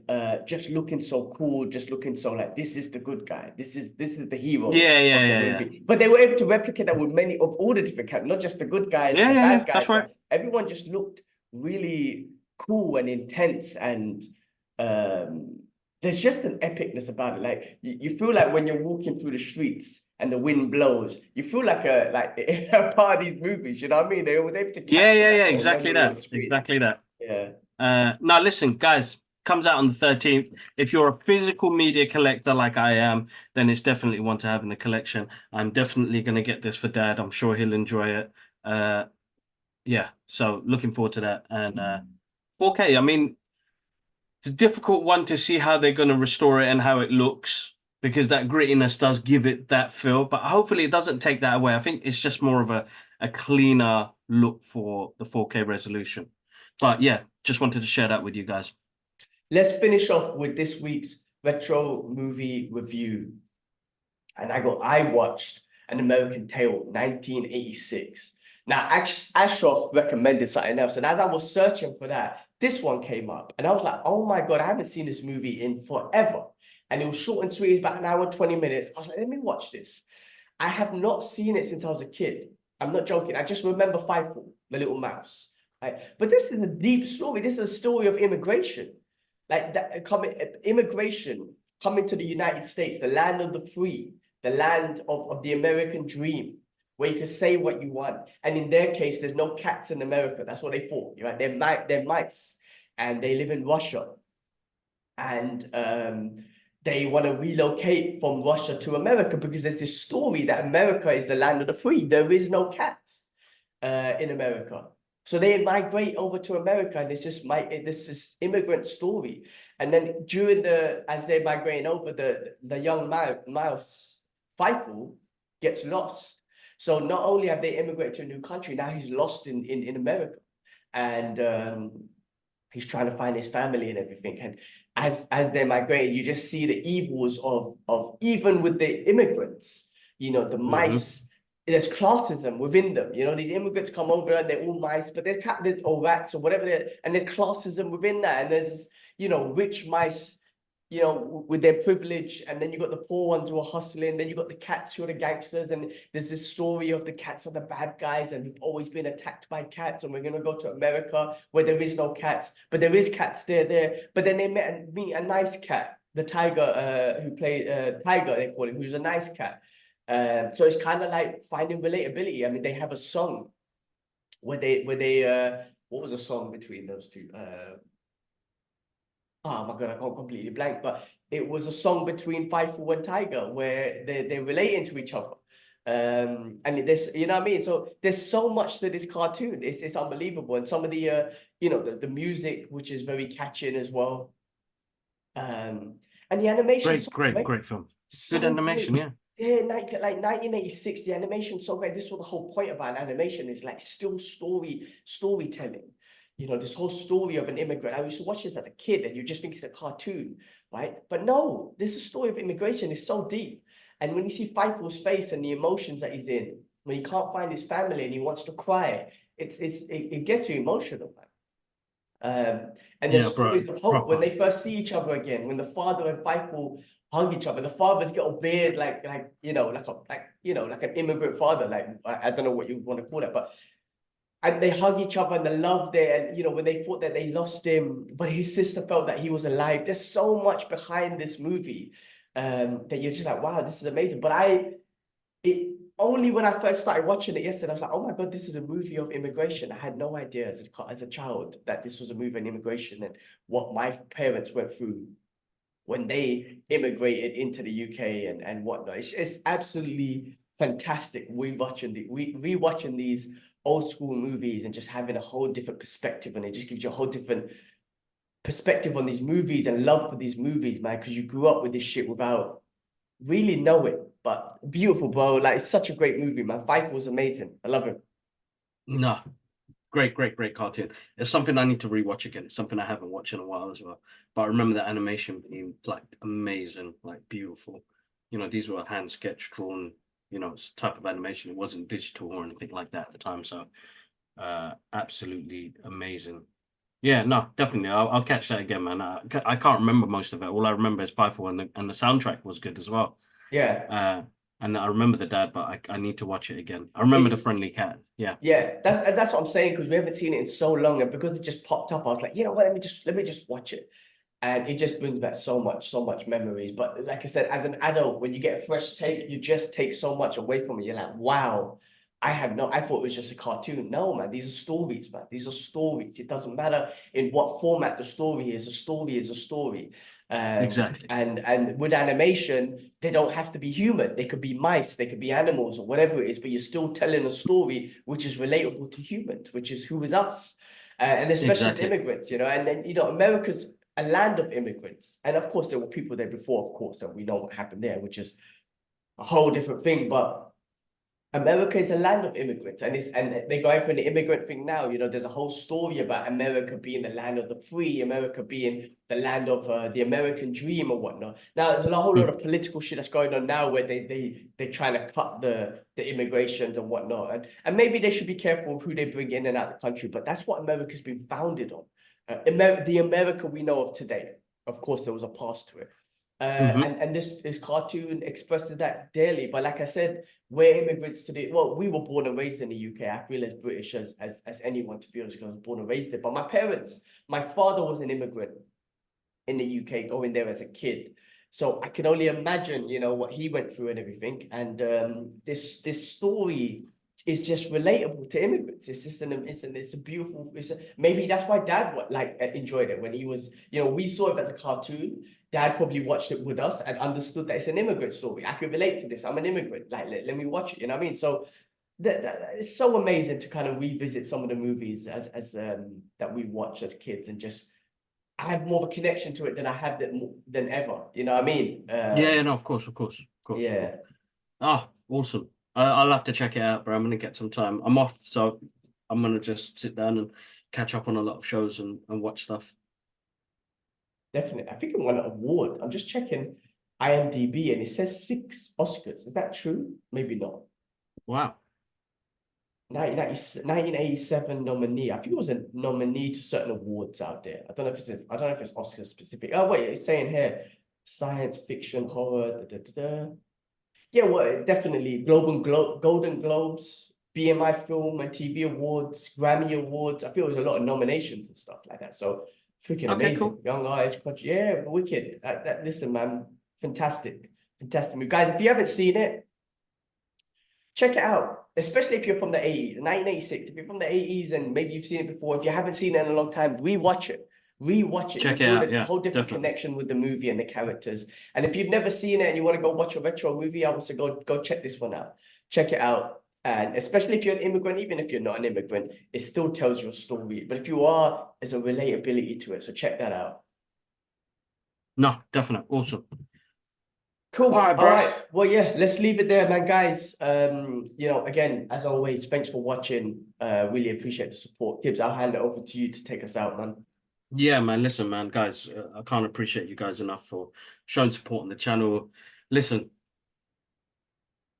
[SPEAKER 1] just looking so cool, just looking so like this is the good guy. This is the hero
[SPEAKER 2] Yeah, yeah,
[SPEAKER 1] of the
[SPEAKER 2] yeah, yeah.
[SPEAKER 1] movie. But they were able to replicate that with many of all the different characters, not just the good guys,
[SPEAKER 2] Yeah,
[SPEAKER 1] the
[SPEAKER 2] yeah, yeah.
[SPEAKER 1] bad guys,
[SPEAKER 2] That's right.
[SPEAKER 1] but everyone just looked really cool and intense, and there's just an epicness about it. Like you feel like when you're walking through the streets and the wind blows, you feel like a part of these movies. You know what I mean? They were able to
[SPEAKER 2] Yeah,
[SPEAKER 1] capture
[SPEAKER 2] yeah,
[SPEAKER 1] that
[SPEAKER 2] yeah.
[SPEAKER 1] sort of
[SPEAKER 2] Exactly
[SPEAKER 1] memory on
[SPEAKER 2] that.
[SPEAKER 1] screen.
[SPEAKER 2] Exactly that.
[SPEAKER 1] Yeah.
[SPEAKER 2] Now listen, guys, comes out on the 13th. If you're a physical media collector like I am, then it's definitely one to have in the collection. I'm definitely going to get this for Dad. I'm sure he'll enjoy it. Yeah, so looking forward to that. And 4K, I mean, it's a difficult one to see how they're going to restore it and how it looks, because that grittiness does give it that feel. But hopefully it doesn't take that away. I think it's just more of a cleaner look for the 4K resolution. But yeah, just wanted to share that with you guys.
[SPEAKER 1] Let's finish off with this week's retro movie review. And I watched An American Tail, 1986. Now, Ashraf recommended something else. And as I was searching for that, this one came up. And I was like, oh my God, I haven't seen this movie in forever. And it was short and sweet, about an hour and 20 minutes. I was like, let me watch this. I have not seen it since I was a kid. I'm not joking. I just remember Fievel, the little mouse. Right? But this is a deep story. This is a story of immigration. Like that immigration coming to the United States, the land of the free, the land of the American dream, where you can say what you want. And in their case, there's no cats in America. That's what they thought. Right? They're mice, and they live in Russia. And they want to relocate from Russia to America because there's this story that America is the land of the free. There is no cats in America. So they migrate over to America, and it's just this immigrant story. And then as they're migrating over, the young mouse, Fievel, gets lost. So not only have they immigrated to a new country, now he's lost in America. And he's trying to find his family and everything. And as they're migrating, you just see the evils of even with the immigrants, the mice. There's classism within them. These immigrants come over and they're all mice, but there's or rats or whatever, and there's classism within that. And there's this, rich mice, with their privilege, and then you got the poor ones who are hustling. Then you got the cats who are the gangsters, and there's this story of the cats are the bad guys, and we've always been attacked by cats, and we're gonna go to America where there is no cats, but there is cats there. But then they meet a nice cat, the tiger, who played Tiger, they call him, who's a nice cat. So it's kind of like finding relatability. I mean, they have a song where they what was the song between those two? Oh my God, I can't completely blank, but it was a song between Fievel and Tiger where they're relating to each other. And this, you know what I mean? So there's so much to this cartoon. It's unbelievable. And some of the the music, which is very catching as well. And the animation,
[SPEAKER 2] Great film. Good animation, yeah.
[SPEAKER 1] Yeah, like 1986, the animation so great. This is what the whole point about animation is, like still storytelling. This whole story of an immigrant. I used to watch this as a kid and you just think it's a cartoon, right? But no, this is a story of immigration. It's so deep. And when you see Fievel's face and the emotions that he's in, when he can't find his family and he wants to cry, it gets you emotional, man. and there's
[SPEAKER 2] Yeah, bro.
[SPEAKER 1] stories of hope when
[SPEAKER 2] Proper.
[SPEAKER 1] they first see each other again, when the father and Fightful hug each other. The fathers get all beard like like an immigrant father, like I don't know what you want to call it, but and they hug each other and the love there. And when they thought that they lost him, but his sister felt that he was alive. There's so much behind this movie that you're just like, wow, this is amazing. But it only when I first started watching it yesterday, I was like, oh my God, this is a movie of immigration. I had no idea as a child that this was a movie on immigration and what my parents went through when they immigrated into the UK and whatnot. It's absolutely fantastic rewatching these old school movies and just having a whole different perspective, and it just gives you a whole different perspective on these movies and love for these movies, man, because you grew up with this shit without really knowing. But beautiful, bro. Like, it's such a great movie, man. Fife was amazing. I love him.
[SPEAKER 2] No, great cartoon. It's something I need to rewatch again. It's something I haven't watched in a while as well. But I remember the animation being like amazing, like beautiful. These were hand sketch drawn, type of animation. It wasn't digital or anything like that at the time. So absolutely amazing. Yeah, no, definitely. I'll catch that again, man. I can't remember most of it. All I remember is Python, and the soundtrack was good as well.
[SPEAKER 1] Yeah.
[SPEAKER 2] And I remember the dad, but I need to watch it again. I remember the friendly cat. Yeah.
[SPEAKER 1] Yeah, that's what I'm saying, because we haven't seen it in so long, and because it just popped up, I was like, you know what, let me just watch it. And it just brings back so much memories. But like I said, as an adult, when you get a fresh take, you just take so much away from it. You're like, wow, I thought it was just a cartoon. No, man, these are stories, man. These are stories. It doesn't matter in what format the story is. A story is a story.
[SPEAKER 2] Exactly.
[SPEAKER 1] And with animation, they don't have to be human. They could be mice, they could be animals, or whatever it is, but you're still telling a story which is relatable to humans, which is who is us. And especially as
[SPEAKER 2] Exactly.
[SPEAKER 1] immigrants, and then America's a land of immigrants. And of course, there were people there before, of course, and we know what happened there, which is a whole different thing. But America is a land of immigrants, and they're going for the immigrant thing now. There's a whole story about America being the land of the free, America being the land of the American dream or whatnot. Now, there's a whole lot of political shit that's going on now where they're trying to cut the immigrations and whatnot, and maybe they should be careful of who they bring in and out of the country. But that's what America's been founded on. The America we know of today. Of course, there was a past to it. And this cartoon expresses that daily. But like I said, we're immigrants today. Well, we were born and raised in the UK. I feel as British as anyone, to be honest, because I was born and raised there. But my father was an immigrant in the UK, going there as a kid. So I can only imagine, what he went through and everything. And this story is just relatable to immigrants. It's just it's a beautiful. Maybe that's why Dad enjoyed it when he was. We saw it as a cartoon. Dad probably watched it with us and understood that it's an immigrant story. I can relate to this. I'm an immigrant. Like, let me watch it. You know what I mean? So it's so amazing to kind of revisit some of the movies as that we watch as kids, and just I have more of a connection to it than I have than ever. You know what I mean?
[SPEAKER 2] Yeah, no, of course.
[SPEAKER 1] Yeah.
[SPEAKER 2] Ah, awesome. I'll have to check it out, but I'm gonna get some time. I'm off, so I'm gonna just sit down and catch up on a lot of shows and watch stuff.
[SPEAKER 1] Definitely. I think it won an award. I'm just checking IMDb and it says 6 Oscars. Is that true? Maybe not.
[SPEAKER 2] Wow.
[SPEAKER 1] 1987 nominee. I think it was a nominee to certain awards out there. I don't know if it's Oscar specific. Oh wait, it's saying here science fiction, horror. Yeah, well, definitely Golden Globes, BMI Film and TV Awards, Grammy Awards. I feel there's a lot of nominations and stuff like that. So freaking
[SPEAKER 2] Okay,
[SPEAKER 1] amazing.
[SPEAKER 2] cool.
[SPEAKER 1] Young artist, yeah, wicked. Listen, man, fantastic movie, guys. If you haven't seen it, check it out. Especially if you're from the 80s, 1986. If you're from the 80s and maybe you've seen it before, if you haven't seen it in a long time, rewatch it.
[SPEAKER 2] Check it
[SPEAKER 1] You'll
[SPEAKER 2] out.
[SPEAKER 1] build a
[SPEAKER 2] Yeah,
[SPEAKER 1] whole different
[SPEAKER 2] definitely.
[SPEAKER 1] connection with the movie and the characters. And if you've never seen it and you want to go watch a retro movie, I would say go check this one out. Check it out. And especially if you're an immigrant, even if you're not an immigrant, it still tells your story. But if you are, there's a relatability to it. So check that out.
[SPEAKER 2] No, definitely. Awesome.
[SPEAKER 1] Cool.
[SPEAKER 2] All right, bro.
[SPEAKER 1] All right. Well, yeah, let's leave it there, man, guys. Again, as always, thanks for watching. Really appreciate the support. Gibbs, I'll hand it over to you to take us out, man.
[SPEAKER 2] Yeah, man. Listen, man, guys, I can't appreciate you guys enough for showing support on the channel. Listen,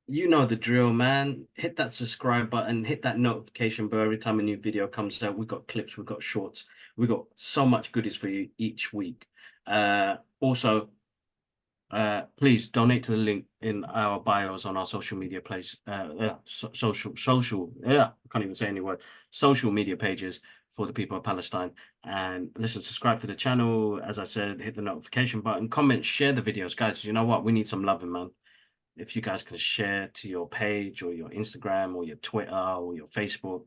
[SPEAKER 2] You know the drill, man. Hit that subscribe button, hit that notification bell every time a new video comes out. We've got clips, we've got shorts, we've got so much goodies for you each week. Also, please donate to the link in our bios on our social media place, I can't even say any word, social media pages for the people of Palestine. And listen, subscribe to the channel. As I said, hit the notification button, comment, share the videos, guys. You know what? We need some loving, man. If you guys can share to your page or your Instagram or your Twitter or your Facebook.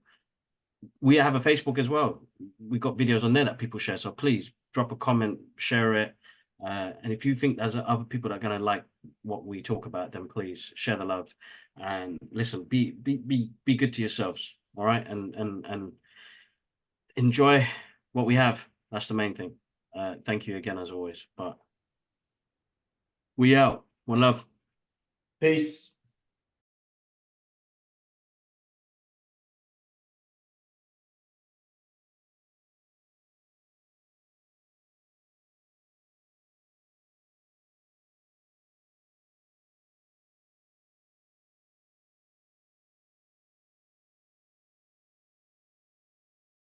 [SPEAKER 2] We have a Facebook as well. We've got videos on there that people share. So please drop a comment, share it. And if you think there's other people that are going to like what we talk about, then please share the love. And listen, be good to yourselves. All right. And enjoy what we have. That's the main thing. Thank you again, as always. But we out. One love.
[SPEAKER 1] Peace.